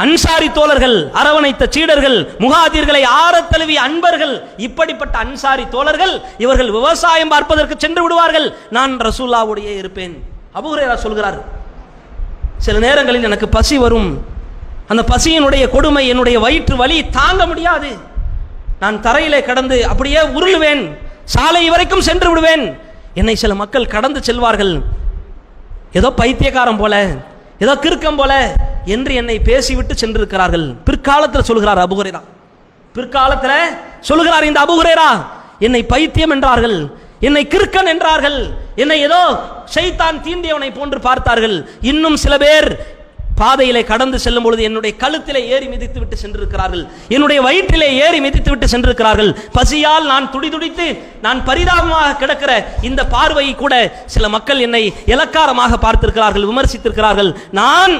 அன்சாரி தோழர்கள், அரவணைத்த சீடர்கள், முஹாஜிர்களை ஆரத்தழுவிய அன்பர்கள், இப்படிப்பட்ட அன்சாரி தோழர்கள் இவர்கள் விவசாயம் பார்ப்பதற்கு சென்று விடுவார்கள். நான் ரசூலுல்லாஹ்வோடே இருப்பேன். அபூ ஹுரைரா சொல்கிறார், சில நேரங்களில் எனக்கு பசி வரும். அந்த பசியினுடைய கொடுமை, என்னுடைய வயிற்று வலி தாங்க முடியாது. நான் தரையிலே கடந்து அப்படியே உருளுவேன், சாலை வரைக்கும் சென்று விடுவேன். என்னை சில மக்கள் கடந்து செல்வார்கள், ஏதோ பைத்தியக்காரன் போல, ஏதோ கிறுக்கம் போல என்று என்னை பேசிவிட்டு சென்றிருக்கிறார்கள். பிற்காலத்தில் சொல்கிறார் அபூ ஹுரைரா, பிற்காலத்தில் சொல்கிறார் இந்த அபூ ஹுரைரா, என்னை பைத்தியம் என்றார்கள், என்னை கிறுக்கன் என்றார்கள், என்னை ஏதோ ஷைத்தான் தீண்டியவனை போன்று பார்த்தார்கள். இன்னும் சில பேர் பாதையிலே கடந்து செல்லும் பொழுது என்னுடைய கழுத்திலே ஏறி மிதித்து விட்டு சென்றிருக்கிறார்கள், என்னுடைய வயிற்றிலே ஏறி மிதித்து விட்டு சென்றிருக்கிறார்கள். பசியால் நான் துடிதுடித்து நான் பரிதாபமாக கிடக்கிற இந்த பார்வையை கூட சில மக்கள் என்னை இலக்காரமாக பார்த்திருக்கிறார்கள், விமர்சித்திருக்கிறார்கள். நான்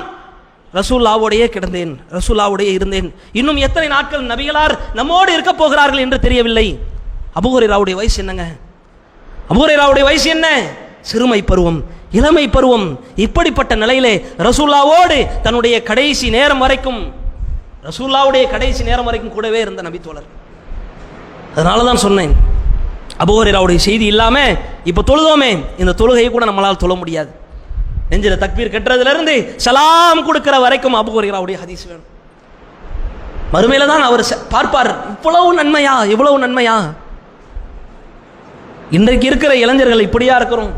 ரசூலுல்லாஹ்வோடையே கிடந்தேன், ரசூலுல்லாஹ்வோடையே இருந்தேன். இன்னும் எத்தனை நாட்கள் நபிகளார் நம்மோடு இருக்க போகிறார்கள் என்று தெரியவில்லை. அபூ ஹுரைராவுடைய வயசு என்னங்க? அபூ ஹுரைராவுடைய வயசு என்ன? சிறுமை பருவம், இளமை பருவம். இப்படிப்பட்ட நிலையிலே ரசூலுல்லாஹ்வோடு தன்னுடைய கடைசி நேரம் வரைக்கும், ரசூலுல்லாஹ்வுடைய கடைசி நேரம் வரைக்கும் கூடவே இருந்த நபித்தோழர். அதனால தான் சொன்னேன், அபூ ஹுரைராவுடைய செய்தி இல்லாம இப்ப தொழுதோமே, இந்த தொழுகையை கூட நம்மளால் தொழ முடியாது. நெஞ்சில தக்பீர் கட்டுறதுலேருந்து சலாம் கொடுக்கிற வரைக்கும் அபூ ஹுரைராவுடைய ஹதீஸ் வேணும். மறுமையில தான் அவர் பார்ப்பார், இவ்வளவு நன்மையா, இவ்வளவு நன்மையா. இன்றைக்கு இருக்கிற இளைஞர்கள் இப்படியா இருக்கிறோம்.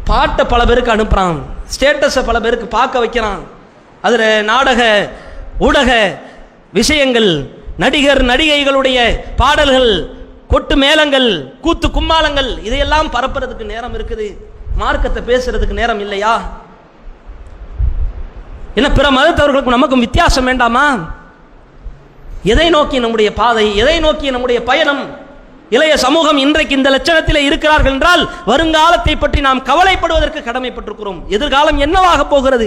பாட்டை பல பேருக்கு அனுப்புறான், ஸ்டேட்டஸை பல பேருக்கு பார்க்க வைக்கிறான், அதில் நாடக ஊடக விஷயங்கள், நடிகர் நடிகைகளுடைய பாடல்கள், கொட்டு மேளங்கள், கூத்து கும்மாளங்கள், இதையெல்லாம் பரப்புறதுக்கு நேரம் இருக்குது. மார்க்கத்தை பேசுறதுக்கு நேரம் இல்லையா? என்ன பிற மதத்தவர்களுக்கும் நமக்கும் வித்தியாசம் வேண்டாமா? எதை நோக்கி நம்முடைய பாதை, எதை நோக்கி நம்முடைய பயணம்? இளைய சமூகம் இன்றைக்கு இந்த லட்சணத்தில் இருக்கிறார்கள் என்றால் வருங்காலத்தை பற்றி நாம் கவலைப்படுவதற்கு கடமைப்பட்டிருக்கிறோம். எதிர்காலம் என்னவாக போகிறது?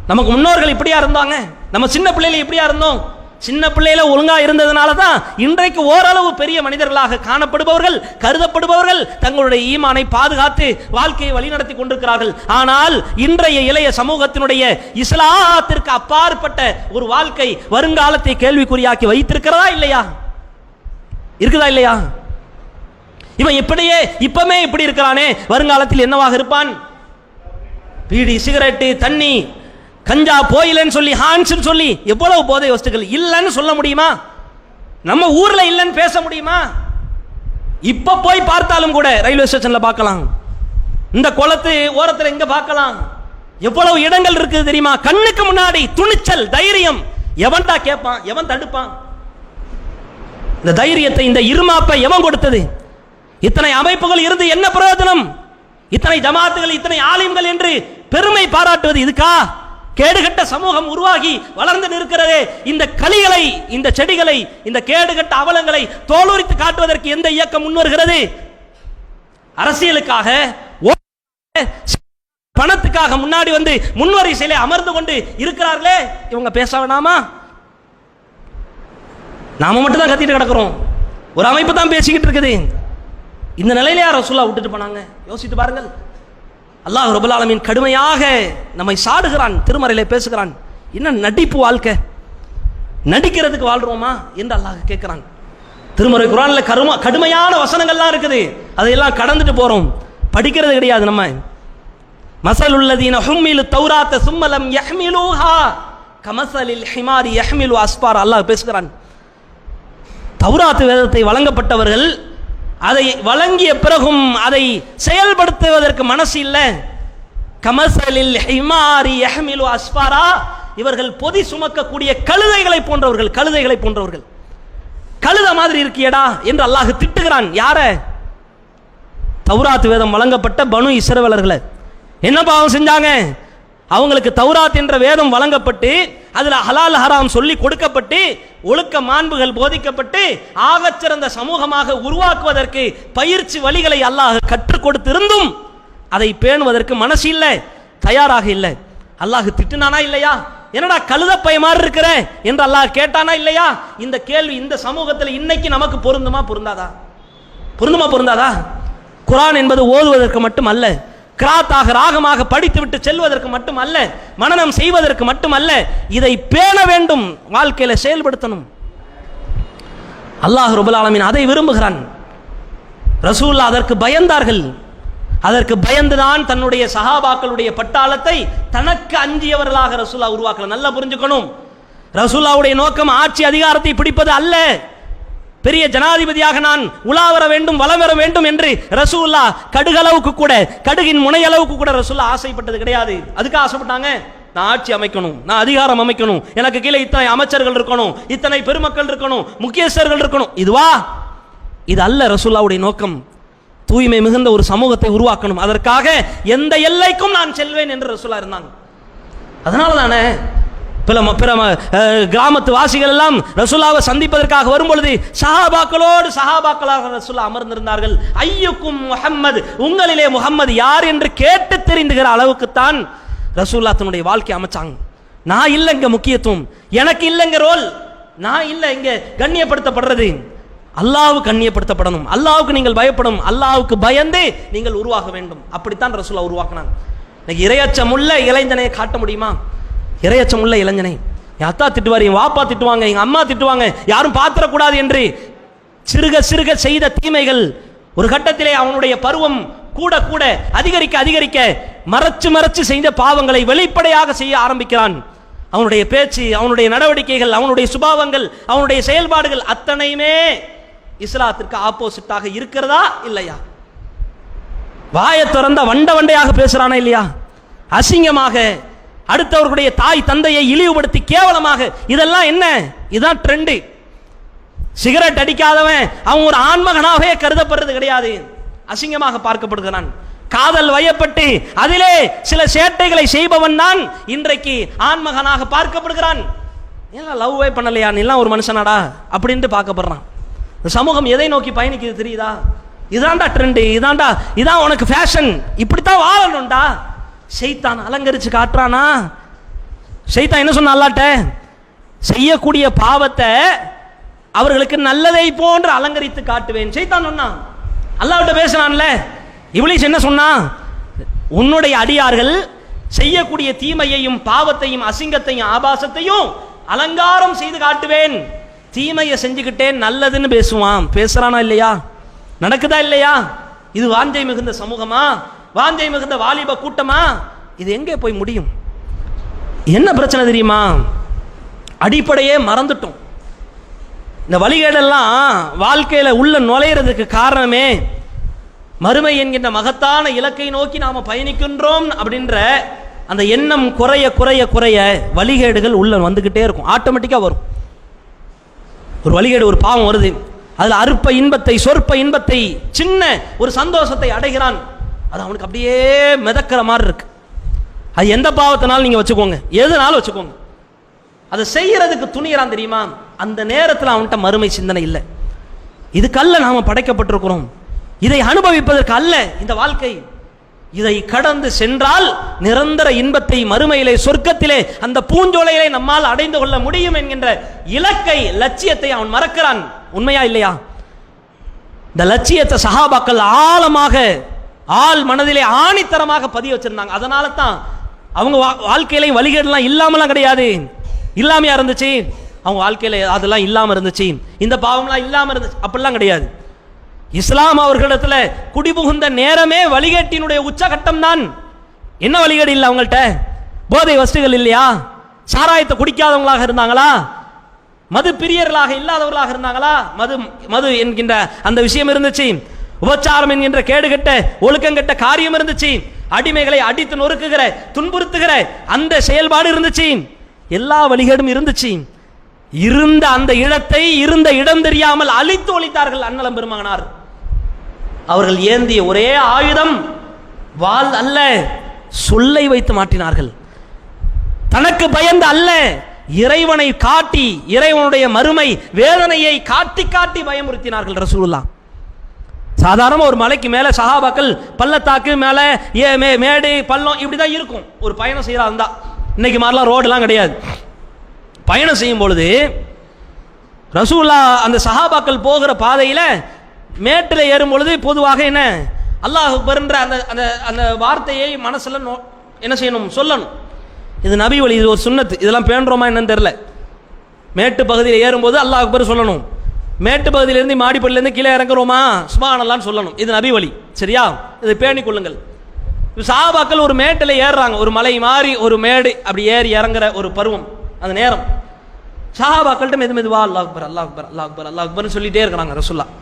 நமக்கு முன்னோர்கள் இப்படியா இருந்தாங்க, நம்ம சின்ன பிள்ளையில இப்படியா இருந்தோம். சின்ன பிள்ளையில ஒழுங்கா இருந்ததுனால தான் இன்றைக்கு ஓரளவு பெரிய மனிதர்களாக காணப்படுபவர்கள், கருதப்படுபவர்கள் தங்களுடைய ஈமானை பாதுகாத்து வாழ்க்கையை வழிநடத்தி கொண்டிருக்கிறார்கள். ஆனால் இன்றைய இளைய சமூகத்தினுடைய இஸ்லாத்திற்கு அப்பாற்பட்ட ஒரு வாழ்க்கை வருங்காலத்தை கேள்விக்குறியாக்கி வைத்திருக்கிறதா இல்லையா? இருக்குதா இல்லையா? இவன் இப்படியே இப்பமே இப்படி இருக்கிறானே, வருங்காலத்தில் என்னவாக இருப்பான்? பீடி, சிகரெட்டு, தண்ணி, கஞ்சா, போயிலன்னு சொல்லி, ஹான்ஸ் சொல்லி எவ்வளவு போதை வஸ்துக்கள் இல்லைன்னு சொல்ல முடியுமா? நம்ம ஊர்ல இல்லைன்னு பேச முடியுமா? இப்ப போய் பார்த்தாலும் கூட ரயில்வே ஸ்டேஷன்ல பார்க்கலாம், இந்த குளத்து ஓரத்தில் எங்க பார்க்கலாம், எவ்வளவு இடங்கள் இருக்குது தெரியுமா? கண்ணுக்கு முன்னாடி துணிச்சல், தைரியம். எவன்டா கேட்பான்? எவன் தடுப்பான்? இந்த தைரியத்தை, இந்த இருமாப்பை எவன் கொடுத்தது? இத்தனை அமைப்புகள் இருந்து என்ன பிரயோஜனம்? இத்தனை ஜமாத்துகள், இத்தனை ஆலிம்கள் என்று பெருமை பாராட்டுவது இதுக்கா? கேடுகட்ட சமூகம் உருவாகி வளர்ந்து நிற்கிறதே, இந்த களிகளை, இந்த செடிகளை, இந்த கேடுகட்ட அவலங்களை தோலுரித்து காட்டுவதற்கு எந்த இயக்கம் முன்வருகிறது? அரசியலுக்காக, பணத்துக்காக முன்னாடி வந்து முன்வரிசையிலே அமர்ந்து கொண்டு இருக்கிறார்களே, இவங்க பேச வேணாமா? நாம மட்டும் தான் கத்திட்டு கிடக்கிறோம், ஒரு அமைப்பு தான் பேசிக்கிட்டு இருக்குது. இந்த நிலையிலே ரசூலுல்லாஹ் விட்டுட்டு போனாங்க. யோசித்து பாருங்கள். அல்லாஹ் ரப்பல் ஆலமீன் கடுமையாக நம்மை சாடுகிறான், திருமறையிலே பேசுகிறான். என்ன நடிப்பு வாழ்க்கை, நடிக்கிறதுக்கு வாழ்றோமா என்று அல்லாஹ் கேட்கிறான். திருமறை குர்ஆன்ல கடுமையான வசனங்கள்லாம் இருக்குது, அதையெல்லாம் கடந்துட்டு போறோம், படிக்கிறது கிடையாது. நம்ம மஸலுல்லதீன ஹும்மிலு தௌராத்த சும்ம லம் யஹ்மிலூஹா கமஸலில் ஹிமாரி யஹ்மிலு அஸ்பார். அல்லாஹ் பேசுகிறான், தௌராத் வேதத்தை வழங்கப்பட்டவர்கள் அதை வழங்கிய பிறகும் அதை செயல்படுத்துவதற்கு மனசு இல்லை. கமஸலில் ஹிமாரி யஹ்மிலு அஸ்பாரா, இவர்கள் பொதி சுமக்கக்கூடிய கழுதைகளை போன்றவர்கள். கழுத மாதிரி இருக்கியடா என்று அல்லாஹ் திட்டுகிறான். யார? தௌராத் வேதம் வழங்கப்பட்ட பனு இஸ்ரவேலர்களை. என்ன பாவம் செஞ்சாங்க? அவங்களுக்கு தௌராத் என்ற வேதம் வழங்கப்பட்டு அதுல ஹலால் ஹராம் சொல்லி கொடுக்கப்பட்டு ஒழுக்க மாண்புகள் போதிக்கப்பட்டு ஆகச்சிறந்த சமூகமாக உருவாக்குவதற்கு பயிற்சி வழிகளை அல்லாஹ் கற்றுக் கொடுத்திருந்தும் அதை பேணுவதற்கு மனசு இல்லை, தயாராக இல்லை. அல்லாஹ் திட்டுனானா இல்லையா? என்னடா கழுத பய மாதிரி இருக்கிற என்று அல்லாஹ் கேட்டானா இல்லையா? இந்த கேள்வி இந்த சமூகத்தில் இன்னைக்கு நமக்கு பொருந்தாதா? குர்ஆன் என்பது ஓதுவதற்கு மட்டும் அல்ல, கிராத்தாக ராகமாக படித்துவிட்டு செல்வதற்கு மட்டும் அல்ல, மனனம் செய்வதற்கு மட்டும் அல்ல, இதை பேண வேண்டும், வாழ்க்கையில செயல்படுத்தணும். அல்லாஹ் ரப்பல் ஆலமீன் அதை விரும்புகிறான். ரசூலுல்லாஹ் அதற்கு பயந்தார்கள். அதற்கு பயந்துதான் தன்னுடைய சஹாபாக்களுடைய பட்டாளத்தை தனக்கு அஞ்சியவர்களாக ரசூலுல்லாஹ் உருவாக்கல. நல்லா புரிஞ்சுக்கணும், ரசூலுல்லாஹ்வுடைய நோக்கம் ஆட்சி அதிகாரத்தை பிடிப்பது அல்ல. பெரிய ஜனாதிபதியாக நான் உலா வர வேண்டும், வலம் வர வேண்டும் என்று ரசூலுல்லாஹ் கடுகளவுக்கு கூட, கடுகின் முனையளவுக்கு கூட ரசூலுல்லாஹ் ஆசைப்பட்டது கிடையாது. அதுக்கு ஆசைப்பட்டாங்க, நான் ஆட்சி அமைக்கணும், நான் அதிகாரம் அமைக்கணும், எனக்கு கீழே இத்தனை அமைச்சர்கள் இருக்கணும், இத்தனை பெருமக்கள் இருக்கணும், முக்கியஸ்தர்கள் இருக்கணும். இது அல்ல ரசூலுல்லாஹ்வுடைய நோக்கம். தூய்மை மிகுந்த ஒரு சமூகத்தை உருவாக்கணும், அதற்காக எந்த எல்லைக்கும் நான் செல்வேன் என்று ரசூலுல்லாஹ் இருந்தாங்க. அதனால தானே பிற கிராமத்து வாசிகள் எல்லாம் ரசூலுல்லாஹ்வை சந்திப்பதற்காக வரும்பொழுது சஹாபாக்களாக ரசூலுல்லாஹ் அமர்ந்திருந்தார்கள். ஐயுக்கும் முஹம்மது, உங்களிலே முஹம்மது யார் என்று கேட்டு தெரிந்துகிற அளவுக்கு தான் ரசூலுல்லாஹ் தன்னுடைய வாழ்க்கை அமைச்சாங்க. நான் இல்லை இங்க முக்கியத்துவம், எனக்கு இல்லைங்க ரோல், நான் இல்லை இங்க கண்ணியப்படுத்தப்படுறது. அல்லாஹ்வுக்கு கண்ணியப்படுத்தப்படணும், அல்லாஹ்வுக்கு நீங்கள் பயப்படணும், அல்லாஹ்வுக்கு பயந்து நீங்கள் உருவாக வேண்டும். அப்படித்தான் ரசூலுல்லாஹ் உருவாக்கினாங்க. இன்னைக்கு இரையச்சமுள்ள இளைஞனை காட்ட முடியுமா? இரையச்சமுள்ள இளைஞனை என் அத்தா திட்டுவார், என் வாப்பா திட்டுவாங்க, எங்க அம்மா திட்டுவாங்க, யாரும் பாத்திரக்கூடாது என்று சிறுக சிறுக செய்த தீமைகள் ஒரு கட்டத்திலே அவனுடைய பருவம் கூட கூட அதிகரிக்க மறைச்சு செய்த பாவங்களை வெளிப்படையாக செய்ய ஆரம்பிக்கிறான். அவனுடைய பேச்சு, அவனுடைய நடவடிக்கைகள், அவனுடைய சுபாவங்கள், அவனுடைய செயல்பாடுகள் அத்தனையுமே இஸ்லாத்திற்கு ஆப்போசிட்டாக இருக்கிறதா இல்லையா? வாயை திறந்த வண்டையாக பேசுறானா இல்லையா? அசிங்கமாக, அடுத்தவர்களுடைய தாய் தந்தையை இழிவுபடுத்தி கேவலமாக, இதெல்லாம் என்ன? இதுதான் ட்ரெண்டு. சிகரெட் அடிக்காதவன் அவன் ஒரு ஆண்மகனாகவே கருதப்படுறது கிடையாது, அசிங்கமாக பார்க்கப்படுகிறான். காதல் வயப்பட்டு அதிலே சில சேட்டைகளை செய்பவன் தான் இன்றைக்கு ஆண்மகனாக பார்க்கப்படுகிறான். ஏன் லவ்வே பண்ணலையா, நீலாம் ஒரு மனுஷனாடா அப்படின்ட்டு பார்க்கப்படுறான். இந்த சமூகம் எதை நோக்கி பயணிக்குது தெரியுதா? இதான்டா ட்ரெண்டு, இதான் உனக்கு ஃபேஷன், இப்படித்தான் வாழணும்டா. ஷைத்தான் அலங்கரிச்சு காட்டுறானா? ஷைத்தான் என்ன சொன்ன அல்லாஹ்ட்ட? செய்யக்கூடிய பாவத்தை அவர்களுக்கு நல்லதை போன்று அலங்கரித்து காட்டுவேன் ஷைத்தான் சொன்னான். அல்லாஹ்ட்ட பேசுறான்ல. இப்லீஸ் என்ன சொன்னான்? உன்னுடைய அடியார்கள் செய்யக்கூடிய தீமையையும் பாவத்தையும் அசிங்கத்தையும் ஆபாசத்தையும் அலங்காரம் செய்து காட்டுவேன். தீமையை செஞ்சுக்கிட்டே நல்லதுன்னு பேசுவான். பேசுறானா இல்லையா? நடக்குதா இல்லையா? இது வாஞ்சை மிகுந்த சமூகமா? வாஞ்சை மிகுந்த வாலிப கூட்டமா? இது எங்கே போய் முடியும்? என்ன பிரச்சனை தெரியுமா? அடிப்படையே மறந்துட்டோம். இந்த வழிகேடெல்லாம் வாழ்க்கையில உள்ள நுழையிறதுக்கு காரணமே மறுமை என்கின்ற மகத்தான இலக்கை நோக்கி நாம பயணிக்கின்றோம் அப்படின்ற அந்த எண்ணம் குறைய குறைய குறைய வழிகேடுகள் உள்ள வந்துகிட்டே இருக்கும். ஆட்டோமேட்டிக்கா வரும். ஒரு வழிகேடு, ஒரு பாவம் வருது, அதுல அற்ப இன்பத்தை, சொற்ப இன்பத்தை, சின்ன ஒரு சந்தோஷத்தை அடைகிறான். அது அவனுக்கு அப்படியே மிதக்கிற மாதிரி இருக்கு. அது எந்த பாவத்தினாலும் நீங்க வச்சுக்கோங்க, எதுனாலும் வச்சுக்கோங்க, அதை செய்யறதுக்கு துணியறான் தெரியுமா? அந்த நேரத்தில் அவன்கிட்ட மறுமை சிந்தனை இல்லை. இதுக்கல்ல நாம படைக்கப்பட்டிருக்கிறோம், இதை அனுபவிப்பதற்கு அல்ல இந்த வாழ்க்கை. இதை கடந்து சென்றால் நிரந்தர இன்பத்தை மறுமையிலே சொர்க்கத்திலே அந்த பூஞ்சோலையிலே நம்மால் அடைந்து கொள்ள முடியும் என்கின்ற இலக்கை, லட்சியத்தை அவன் மறக்கிறான். உண்மையா இல்லையா? இந்த லட்சியத்தை சஹாபாக்கள் ஆழமாக ஆள் மனதிலே ஆணித்தரமாக பதிய வச்சிருந்தாங்க. அதனால தான் அவங்க வாழ்க்கையில வழிகேடெல்லாம் இல்லாமலாம் கிடையாது. இல்லாமையா இருந்துச்சு அவங்க வாழ்க்கையில, அதெல்லாம் இல்லாம இருந்துச்சு, இந்த பாவம்லாம் இல்லாம இருந்துச்சு, அப்படிலாம் கிடையாது. இஸ்லாம் அவர்களிடத்துல குடிபுகுந்த நேரமே வழிகேட்டினுடைய உச்சகட்டம் தான். என்ன வழிகேடு இல்லை அவங்கள்ட்ட? போதை வஸ்துகள் இல்லையா? சாராயத்தை குடிக்காதவங்களாக இருந்தாங்களா? மது பிரியர்களாக இல்லாதவர்களாக இருந்தாங்களா? மது மது என்கின்ற அந்த விஷயம் இருந்துச்சு. உபச்சாரம் என்கின்ற கேடுகட்ட ஒழுக்கங்கட்ட காரியம் இருந்துச்சு. அடிமைகளை அடித்து நொறுக்குகிற துன்புறுத்துகிற அந்த செயல்பாடு இருந்துச்சு. எல்லா வழிகேடும் இருந்துச்சு. இருந்த அந்த இடத்தை இருந்த இடம் தெரியாமல் அழித்து ஒழித்தார்கள் அண்ணலம் பெருமகனார். அவர்கள் ஏந்திய ஒரே ஆயுதம் வாள் அல்ல, சொல்லை வைத்து மாட்டினார்கள். தனக்கு பயந்து அல்ல, இறைவனை காட்டி, இறைவனுடைய மறுமை வேதனையை காட்டி காட்டி பயமுறுத்தினார்கள் ரசூலுல்லாஹ். சாதாரண ஒரு மலைக்கு மேலே சஹாபாக்கள் பள்ளத்தாக்கு மேலே மேடு பள்ளம் இப்படி தான் இருக்கும். ஒரு பயணம் செய்கிறா இருந்தா, இன்னைக்கு மாதிரிலாம் ரோடெல்லாம் கிடையாது. பயணம் செய்யும் பொழுது ரசூலுல்லாஹ் அந்த சஹாபாக்கள் போகிற பாதையில் மேட்டில் ஏறும் பொழுது பொதுவாக என்ன அல்லாஹ் அக்பர்ன்ற அந்த அந்த அந்த வார்த்தையை மனசில் என்ன செய்யணும், சொல்லணும். இது நபி வழி, இது ஒரு சுன்னத்து. இதெல்லாம் பேணுறோமா என்னன்னு தெரில. மேட்டு பகுதியில் ஏறும்போது அல்லாஹ் அக்பர் சொல்லணும். மேட்டு பகுதியிலேருந்து மாடிப்படியிலேருந்து கீழே இறங்குறோமா சுப்ஹானல்லாஹ்னு சொல்லணும். இது நபி வழி, சரியா? இதை பேணிக் கொள்ளுங்கள். சஹாபாக்கள் ஒரு மேட்டில் ஏறுறாங்க, ஒரு மலை மாறி ஒரு மேடு அப்படி ஏறி இறங்குற ஒரு பருவம், அந்த நேரம். சஹாபாக்கள்கிட்ட மெது மெதுவா அல்லாஹ் அக்பர் அல்லாஹ் அக்பர் அல்லாஹ் அக்பர் அல்லாஹ் அக்பர்னு சொல்லிட்டே இருக்கிறாங்க ரசூலுல்லாஹ்.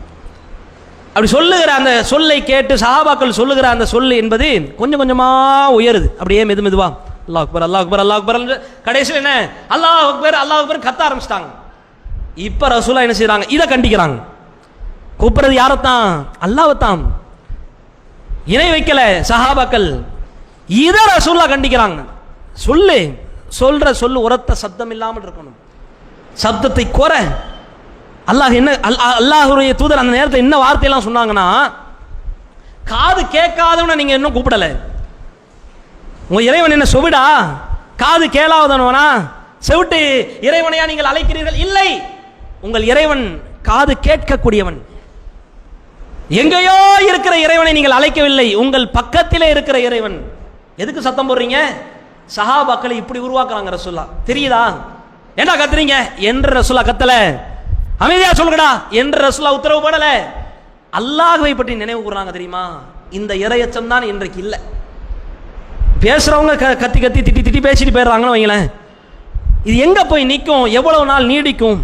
அப்படி சொல்லுகிற அந்த சொல்லை கேட்டு சஹாபாக்கள் சொல்லுகிற அந்த சொல் என்பது கொஞ்சம் கொஞ்சமாக உயருது. அப்படியே மெது மெதுவா அல்லாஹ் அக்பர் அல்லாஹ் அக்பர் அல்லாஹ் அக்பர். கடைசியில் என்ன அல்லாஹ் அக்பர் அல்லாஹ் அக்பர் கத்த ஆரம்பிச்சிட்டாங்க. இப்போ ரசூலுல்லாஹ் என்ன செய்கிறாங்க, இதை கண்டிக்கிறாங்க. கூப்பிடுறது யாரைத்தான்? அல்லாஹ்வைத்தான், இணை வைக்கல சஹாபாக்கள். இதை ரசூலுல்லாஹ் கண்டிக்கிறாங்க. சொல்ற சொல்லு உரத்த சப்தம் இல்லாமல் இருக்கணும், சப்தத்தை குற. அல்லாஹ் என்ன அல்லாஹ்வுடைய தூதர் அந்த நேரத்தில் என்ன வார்த்தையெல்லாம் சொன்னாங்கன்னா, காது கேட்காதவன நீங்க இன்னும் கூப்பிடல. உங்க இறைவன் என்ன செவிடா? காது கேளாதவனா? செவிட்டு இறைவனையா நீங்கள் அழைக்கிறீர்கள்? இல்லை, உங்கள் இறைவன் காது கேட்கக்கூடியவன். எங்கேயோ இருக்கிற இறைவனை நீங்கள் அழைக்கவில்லை, உங்கள் பக்கத்திலே இருக்கிற இறைவன். எதுக்கு சத்தம் போடுறீங்க? சஹாபாக்களை இப்படி உருவாக்குறாங்க ரசூலுல்லாஹ். தெரியுதா? என்ன கத்துறீங்க என்று ரசூலுல்லாஹ் கத்தல. அமைதியா சொல்லுங்கடா என்று ரசூலுல்லாஹ் உத்தரவு போடல. அல்லாஹ்வை பற்றி நினைவு கூறாங்க. தெரியுமா? இந்த இறையச்சம் தான் இன்றைக்கு இல்லை. பேசுறவங்க கத்தி கத்தி திட்டி திட்டி பேசிட்டு போயிடுறாங்கன்னு வைங்களேன். இது எங்க போய் நிற்கும்? எவ்வளவு நாள் நீடிக்கும்?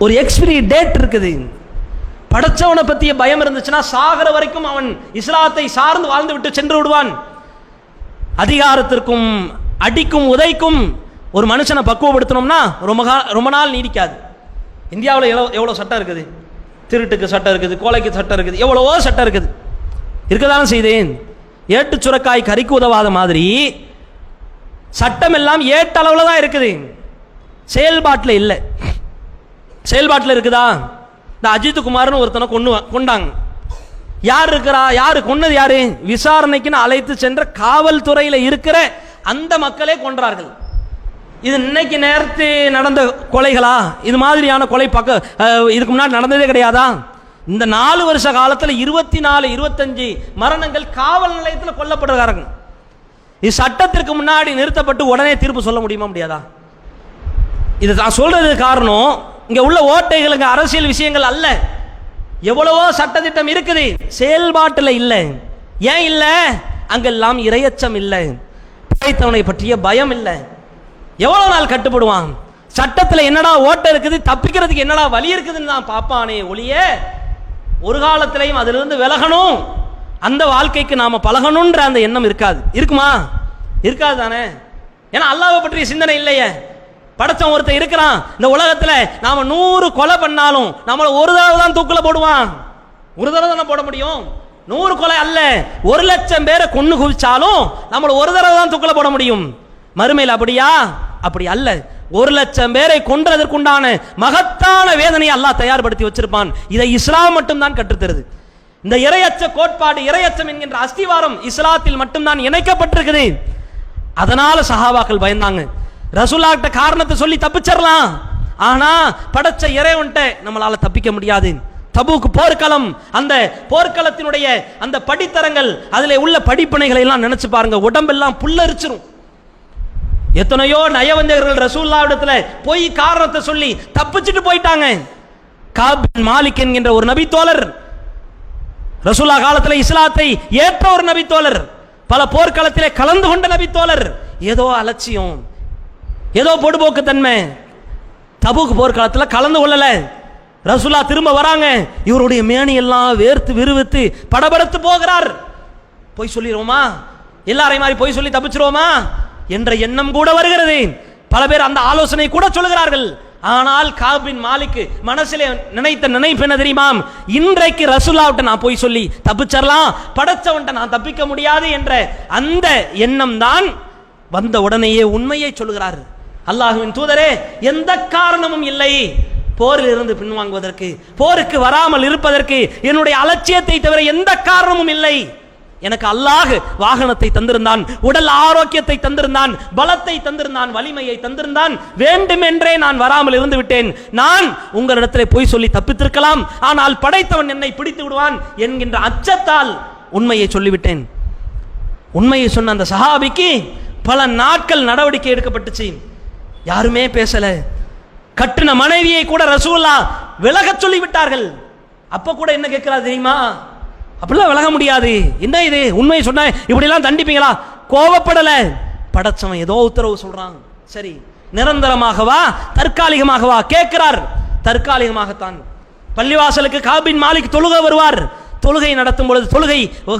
ஒரு எக்ஸ்பிரி டேட் இருக்குது. படைச்சவனை பற்றிய பயம் இருந்துச்சுன்னா சாகர வரைக்கும் அவன் இஸ்லாத்தை சார்ந்து வாழ்ந்து விட்டு சென்று விடுவான். அதிகாரத்திற்கும் அடிக்கும் உதைக்கும் ஒரு மனுஷனை பக்குவப்படுத்தணும்னா ரொம்ப நாள் நீடிக்காது. இந்தியாவில் எவ்வளோ சட்டம் இருக்குது? திருட்டுக்கு சட்டம் இருக்குது, கொலைக்கு சட்டம் இருக்குது, எவ்வளவோ சட்டம் இருக்குது. இருக்கதானே செய்தேன். ஏட்டு சுரக்காய் கறிக்கு உதவாத மாதிரி சட்டம் எல்லாம் ஏட்டளவில் தான் இருக்குது, செயல்பாட்டில் இல்லை. செயல்பாட்டில் இருக்குதா? இந்த அஜித் குமார்னு ஒருத்தனை கொண்டாங்க. யார் இருக்கிறா? யாரு கொன்னது? யாரு? விசாரணைக்குன்னு அழைத்து சென்ற காவல்துறையில் இருக்கிற அந்த மக்களே கொன்றார்கள். இது இன்னைக்கு நேரத்து நடந்த கொலைகளா? இது மாதிரியான கொலை இதுக்கு முன்னாடி நடந்ததே கிடையாதா? இந்த 4 வருஷ காலத்தில் 24 25 மரணங்கள் காவல் நிலையத்தில் கொல்லப்படுறாங்க. இது சட்டத்திற்கு முன்னாடி நிறுத்தப்பட்டு உடனே தீர்ப்பு சொல்ல முடியுமா? முடியாதா? இது நான் சொல்றது காரணம், இங்க உள்ள ஓட்டைகளுக்கு அரசியல் விஷயங்கள் அல்ல. எவ்வளவோ சட்டத்திட்டம் இருக்குது, செயல்பாட்டில் இல்லை. ஏன் இல்லை? அங்கெல்லாம் இரையச்சம் இல்லை, படைத்தவனை பற்றிய பயம் இல்லை. எவ்வளவு நாள் கட்டுப்படுவான்? சட்டத்தில் என்னடா ஓட்டை இருக்குது, தப்பிக்கிறதுக்கு என்னடா வழி இருக்குதுன்னு தான் பார்ப்பானே ஒழிய ஒரு காலத்திலையும் அதிலிருந்து விலகணும், அந்த வாழ்க்கைக்கு நாம பழகணுன்ற அந்த எண்ணம் இருக்காது. இருக்குமா? இருக்காது தானே. ஏன்னா அல்லாஹ்வை பற்றிய சிந்தனை இல்லையே. படைச்சவன் ஒருத்தன் இருக்கிறான். இந்த உலகத்தில் நாம 100 கொலை பண்ணாலும் நம்மளை ஒரு தடவை தான் தூக்கில் போடுவான். ஒரு தடவை தானே போட முடியும். 100 கொலை அல்ல, 1,00,000 பேரை கொன்னு குவிச்சாலும் நம்மளை ஒரு தடவை தான் தூக்கில் போட முடியும். மறுமையில் அப்படியா? அப்படி அல்ல. 1,00,000 பேரை கொன்றதற்குண்டான மகத்தான வேதனையை அல்லாஹ் தயார்படுத்தி வச்சிருப்பான். இதை இஸ்லாம் மட்டும்தான் கற்றுத்தருது. இந்த இறையச்ச கோட்பாடு, இறையச்சம் என்கின்ற அஸ்திவாரம் இஸ்லாத்தில் மட்டும்தான் இணைக்கப்பட்டிருக்குது. அதனால சஹாபாக்கள் பயந்தாங்க. ரசூலுல்லாஹ்ட்ட காரணத்தை சொல்லி தப்பிச்சிடலாம், ஆனா படைச்ச இறைவன்ட்ட நம்மளால தப்பிக்க முடியாது. தபூக் போர்க்களம், அந்த போர்க்களத்தினுடைய அந்த படித்தரங்கள், அதில் உள்ள படிப்பனைகளை எல்லாம் நினைச்சு பாருங்க, உடம்பெல்லாம் புல்லரிச்சிரும். எத்தனையோ நயவஞ்சகர்கள் ரசூலுல்லாஹ்விடத்துல போய் காரணத்தை சொல்லி தப்பிச்சுட்டு போயிட்டாங்க. காப் பின் மாலிக் என்கின்ற ஒரு நபி தோழர், ரசூலுல்லாஹ் காலத்தில் இஸ்லாத்தை ஏற்ற ஒரு நபி தோழர், பல போர்க்களத்திலே கலந்து கொண்ட நபி தோழர். ஏதோ அலட்சியம், ஏதோ பொடுபோக்கு தன்மை. தபூக் போர்க்களத்தில் கலந்து கொள்ளல. ரசூலா திரும்ப வராங்க, இவருடைய மேனி எல்லாம் வேர்த்து விறுவித்து படபடத்து போகிறார். போய் சொல்லிடுவோமா, எல்லாரையும் மாதிரி போய் சொல்லி தப்பிச்சிருவோமா என்ற எண்ணம் கூட வருகிறது. பல பேர் அந்த ஆலோசனை கூட சொல்லுகிறார்கள். ஆனால் காப் பின் மாலிக் மனசிலே நினைத்த நினைப்பு என்ன தெரியுமா, இன்றைக்கு ரசூலுல்லாஹ்விட்ட நான் போய் சொல்லி தப்பிச்சிடலாம், படைச்சவன்ட்ட நான் தப்பிக்க முடியாது என்ற அந்த எண்ணம் தான் வந்த உடனேயே உண்மையை சொல்லுகிறார். அல்லாஹ்வின் தூதரே, எந்த காரணமும் இல்லை போரில் இருந்து பின்வாங்குவதற்கு, போருக்கு வராமல் இருப்பதற்கு என்னுடைய அலட்சியத்தை தவிர எந்த காரணமும் இல்லை. எனக்கு அல்லாஹ் வாகனத்தை தந்திருந்தான், உடல் ஆரோக்கியத்தை தந்திருந்தான், பலத்தை தந்திருந்தான், வலிமையை தந்திருந்தான், வேண்டுமென்றே நான் வராமல் இருந்து விட்டேன். நான் உங்களிடத்தில் போய் சொல்லி தப்பித்திருக்கலாம், ஆனால் படைத்தவன் என்னை பிடித்து விடுவான் என்கின்ற அச்சத்தால் உண்மையை சொல்லிவிட்டேன். உண்மையை சொன்ன அந்த சஹாபிக்கு பல நாட்கள் நடவடிக்கை எடுக்கப்பட்டுச்சு. யாருமே பேசல. கட்டின மனைவியை கூட ரசூலுல்லாஹ் விலகச் சொல்லிவிட்டார்கள். அப்ப கூட என்ன கேட்கிறார் தெரியுமா, அப்படிலாம் விலக முடியாது, என்ன இது உண்மையை சொன்ன இப்படிலாம் தண்டிப்பீங்களா? கோவப்படல. படைச்சவன் ஏதோ உத்தரவு சொல்றான், சரி நிரந்தரமாகவா தற்காலிகமாகவா கேட்கிறார். தற்காலிகமாகத்தான். பள்ளிவாசலுக்கு காப் பின் மாலிக் தொழுகை வருவார். தொழுகை நடத்தும் பொழுது,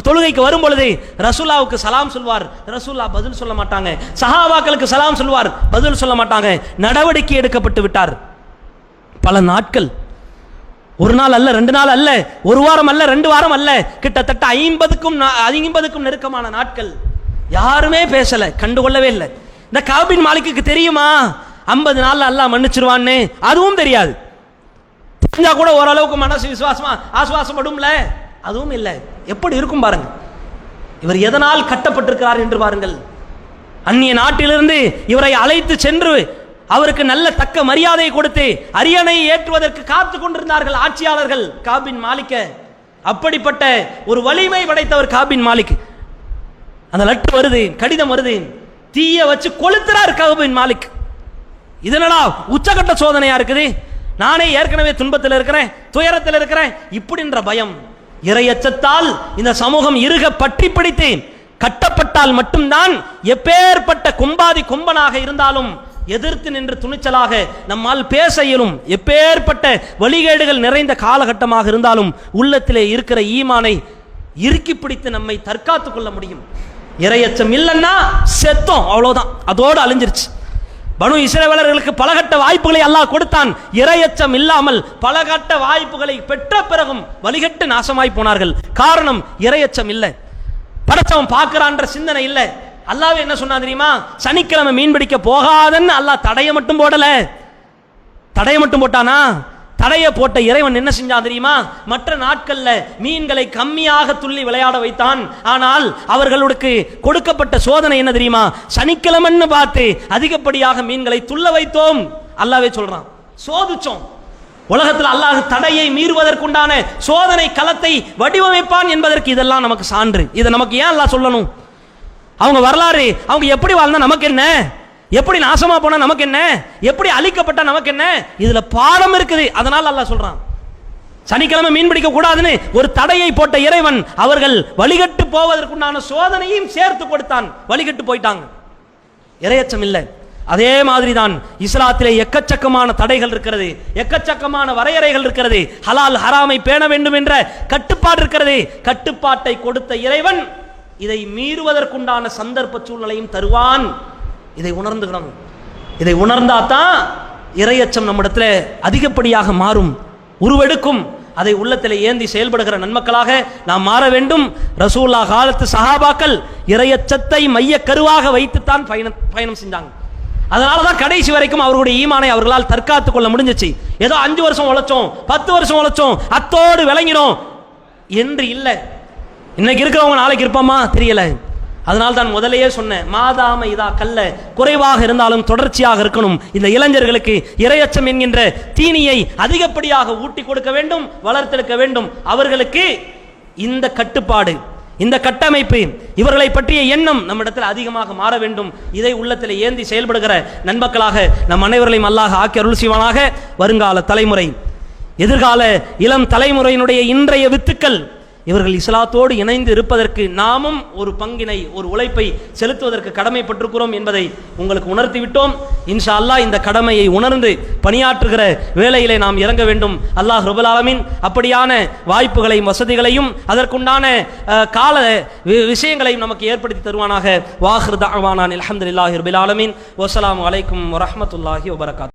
தொழுகைக்கு வரும் பொழுது ரசூலுல்லாஹ்வுக்கு சலாம் சொல்வார். ரசூலுல்லாஹ் பதில் சொல்ல மாட்டாங்க. சஹாபாக்களுக்கு சலாம் சொல்வார், பதில் சொல்ல மாட்டாங்க. நடவடிக்கை எடுக்கப்பட்டு விட்டார். பல நாட்கள், ஒரு நாள் அல்ல, 2 நாள் அல்ல, ஒரு வாரம் அல்ல, 2 வாரம் அல்ல, கிட்டத்தட்ட 50க்கும் நெருக்கமான நாட்கள். யாருமே பேசல, கண்டுகொள்ளவே இல்லை. இந்த காப் பின் மாலிக்கு தெரியுமா 50 நாள்ல அல்லாஹ் மன்னிச்சிருவான்னு? அதுவும் தெரியாது. தெரிஞ்சா கூட ஓரளவுக்கு மனசு விசுவாசமா ஆசுவாசப்படும்ல, அதுவும் இல்லை. எப்படி இருக்கும் பாருங்க. இவர் எதனால் கட்டப்பட்டிருக்கிறார் என்று பாருங்கள். அந்நிய நாட்டிலிருந்து இவரை அழைத்து சென்று அவருக்கு நல்ல தக்க மரியாதை கொடுத்து அரியணை ஏற்றுவதற்கு காத்து கொண்டிருந்தார்கள் ஆட்சியாளர்கள் காப் பின் மாலிக்க. அப்படிப்பட்ட ஒரு வலிமை படைத்தவர் காப் பின் மாலிக். அந்த லெட்டர் வருது, கடிதம் வருது, தீய வச்சு கொளுத்துறார் காப் பின் மாலிக். இதனடா உச்சகட்ட சோதனையா இருக்குது, நானே ஏற்கனவே துன்பத்தில் இருக்கிறேன், துயரத்தில் இருக்கிறேன், இப்படின்ற பயம். இறையச்சத்தால் இந்த சமூகம் இறுக பற்றி பிடித்து கட்டப்பட்டால் மட்டும்தான் எப்பேற்பட்ட கொம்பாதி கொம்பனாக இருந்தாலும் எதிர்த்து நின்று துணிச்சலாக நம்மால் பேச இயலும். எப்பேற்பட்ட வழிகேடுகள் நிறைந்த காலகட்டமாக இருந்தாலும் உள்ளத்திலே இருக்கிற ஈமானை இறுக்கி பிடித்து நம்மை தற்காத்துக் கொள்ள முடியும். இறையச்சம் இல்லைன்னா செத்தோம், அவ்வளவுதான், அதோடு அழிஞ்சிருச்சு. பனு இஸ்ரவேலர்களுக்கு பலகட்ட வாய்ப்புகளை அல்லாஹ் கொடுத்தான். இறையச்சம் இல்லாமல் பலகட்ட வாய்ப்புகளை பெற்ற பிறகும் வழிகட்டு நாசமாய் போனார்கள். காரணம் இறையச்சம் இல்லை, படைச்சவன் பார்க்கிறான்ற சிந்தனை இல்லை. அல்லாஹ் என்ன சொன்னா தெரியுமா, சனிக்கிழமை மீன் பிடிக்க போகாதன்னு அல்லாஹ் தடைய மட்டும் போடல. தடைய மட்டும் போட்டானா, தடைய போட்ட இறைவன் என்ன செஞ்சான் தெரியுமா, மற்ற நாட்கள்ல மீன்களை கம்மியாக துள்ளி விளையாட வைத்தான். ஆனால் அவர்களுக்கு கொடுக்கப்பட்ட சோதனை என்ன தெரியுமா, சனிக்கிழமைன்னு பார்த்து அதிகப்படியாக மீன்களை துள்ள வைத்தோம். அல்லாஹ்வே சொல்றான், சோதிச்சோம். உலகத்தில் அல்லாஹ் தடையை மீறுவதற்குண்டான சோதனை களத்தை வடிவமைப்பான் என்பதற்கு இதெல்லாம் நமக்கு சான்று. இதை நமக்கு ஏன் அல்லாஹ் சொல்லணும்? அவங்க வரலாறு, அவங்க எப்படி வாழ்ந்தா நமக்கு என்ன, எப்படி நாசமா போனா நமக்கு என்ன, எப்படி அழிக்கப்பட்ட நமக்கு என்ன, இதுல பாடம் இருக்குது. அதனால அல்லாஹ் சொல்றான் சனிக்கிழமை மீன் பிடிக்க கூடாதுன்னு ஒரு தடையை போட்ட இறைவன் அவர்கள் வழிகட்டு போவதற்குண்டான சோதனையும் சேர்த்து கொடுத்தான். வழிகட்டு போயிட்டாங்க, இறையச்சம் இல்லை. அதே மாதிரி தான் இஸ்லாத்திலே எக்கச்சக்கமான தடைகள் இருக்கிறது, எக்கச்சக்கமான வரையறைகள் இருக்கிறது. ஹலால் ஹராமை பேண வேண்டும் என்ற கட்டுப்பாடு இருக்கிறது. கட்டுப்பாட்டை கொடுத்த இறைவன் இதை மீறுவதற்குண்டான சந்தர்ப்ப சூழ்நிலையும் தருவான். இதை உணர்ந்துகிறோம். இதை உணர்ந்தாதான் இறையச்சம் நம்மிடத்தில் அதிகப்படியாக மாறும், உருவெடுக்கும். அதை உள்ளத்தில் ஏந்தி செயல்படுகிற நன்மக்களாக நாம் மாற வேண்டும். ரசூலுல்லாஹ் காலத்து சஹாபாக்கள் இறையச்சத்தை மைய கருவாக வைத்துத்தான் பயணம் செஞ்சாங்க. அதனால தான் கடைசி வரைக்கும் அவர்களுடைய ஈமானை அவர்களால் தற்காத்துக் கொள்ள முடிஞ்சிச்சு. ஏதோ 5 வருஷம் உழைச்சோம், 10 வருஷம் உழைச்சோம், அத்தோடு விளங்கினோம் என்று இல்லை. இன்னைக்கு இருக்கிறவங்க நாளைக்கு இருப்போமா தெரியல. அதனால தான் முதலையே சொன்னேன், மாதாம இதா கல்ல, குறைவாக இருந்தாலும் தொடர்ச்சியாக இருக்கணும். இந்த இளைஞர்களுக்கு இறையச்சம் என்கின்ற தீனியை அதிகப்படியாக ஊட்டி கொடுக்க வேண்டும், வளர்த்தெடுக்க வேண்டும். அவர்களுக்கு இந்த கட்டுப்பாடு, இந்த கட்டமைப்பு, இவர்களை பற்றிய எண்ணம் நம்மிடத்தில் அதிகமாக மாற வேண்டும். இதை உள்ளத்தில் ஏந்தி செயல்படுகிற நண்பர்களாக நம் அனைவர்களையும் அல்லாஹ் ஆக்கி அருள் செய்வானாக. வருங்கால தலைமுறை, எதிர்கால இளம் தலைமுறையினுடைய இன்றைய வித்துக்கள் இவர்கள் இஸ்லாத்தோடு இணைந்து இருப்பதற்கு நாமும் ஒரு பங்கினை, ஒரு உழைப்பை செலுத்துவதற்கு கடமைப்பட்டிருக்கிறோம் என்பதை உங்களுக்கு உணர்த்திவிட்டோம். இன்ஷா அல்லாஹ் இந்த கடமையை உணர்ந்து பணியாற்றுகிற வேளையிலே நாம் இறங்க வேண்டும். அல்லாஹ் ரப்பல் ஆலமீன் அப்படியான வாய்ப்புகளையும் வசதிகளையும் அதற்குண்டான கால விஷயங்களையும் நமக்கு ஏற்படுத்தி தருவானாக. வாஹிர் தஅவானா அல்ஹம்துலில்லாஹி ரப்பில் ஆலமீன். வஸ்ஸலாமு அலைக்கும் வரஹ்மத்துல்லாஹி வபரகாத்துஹு.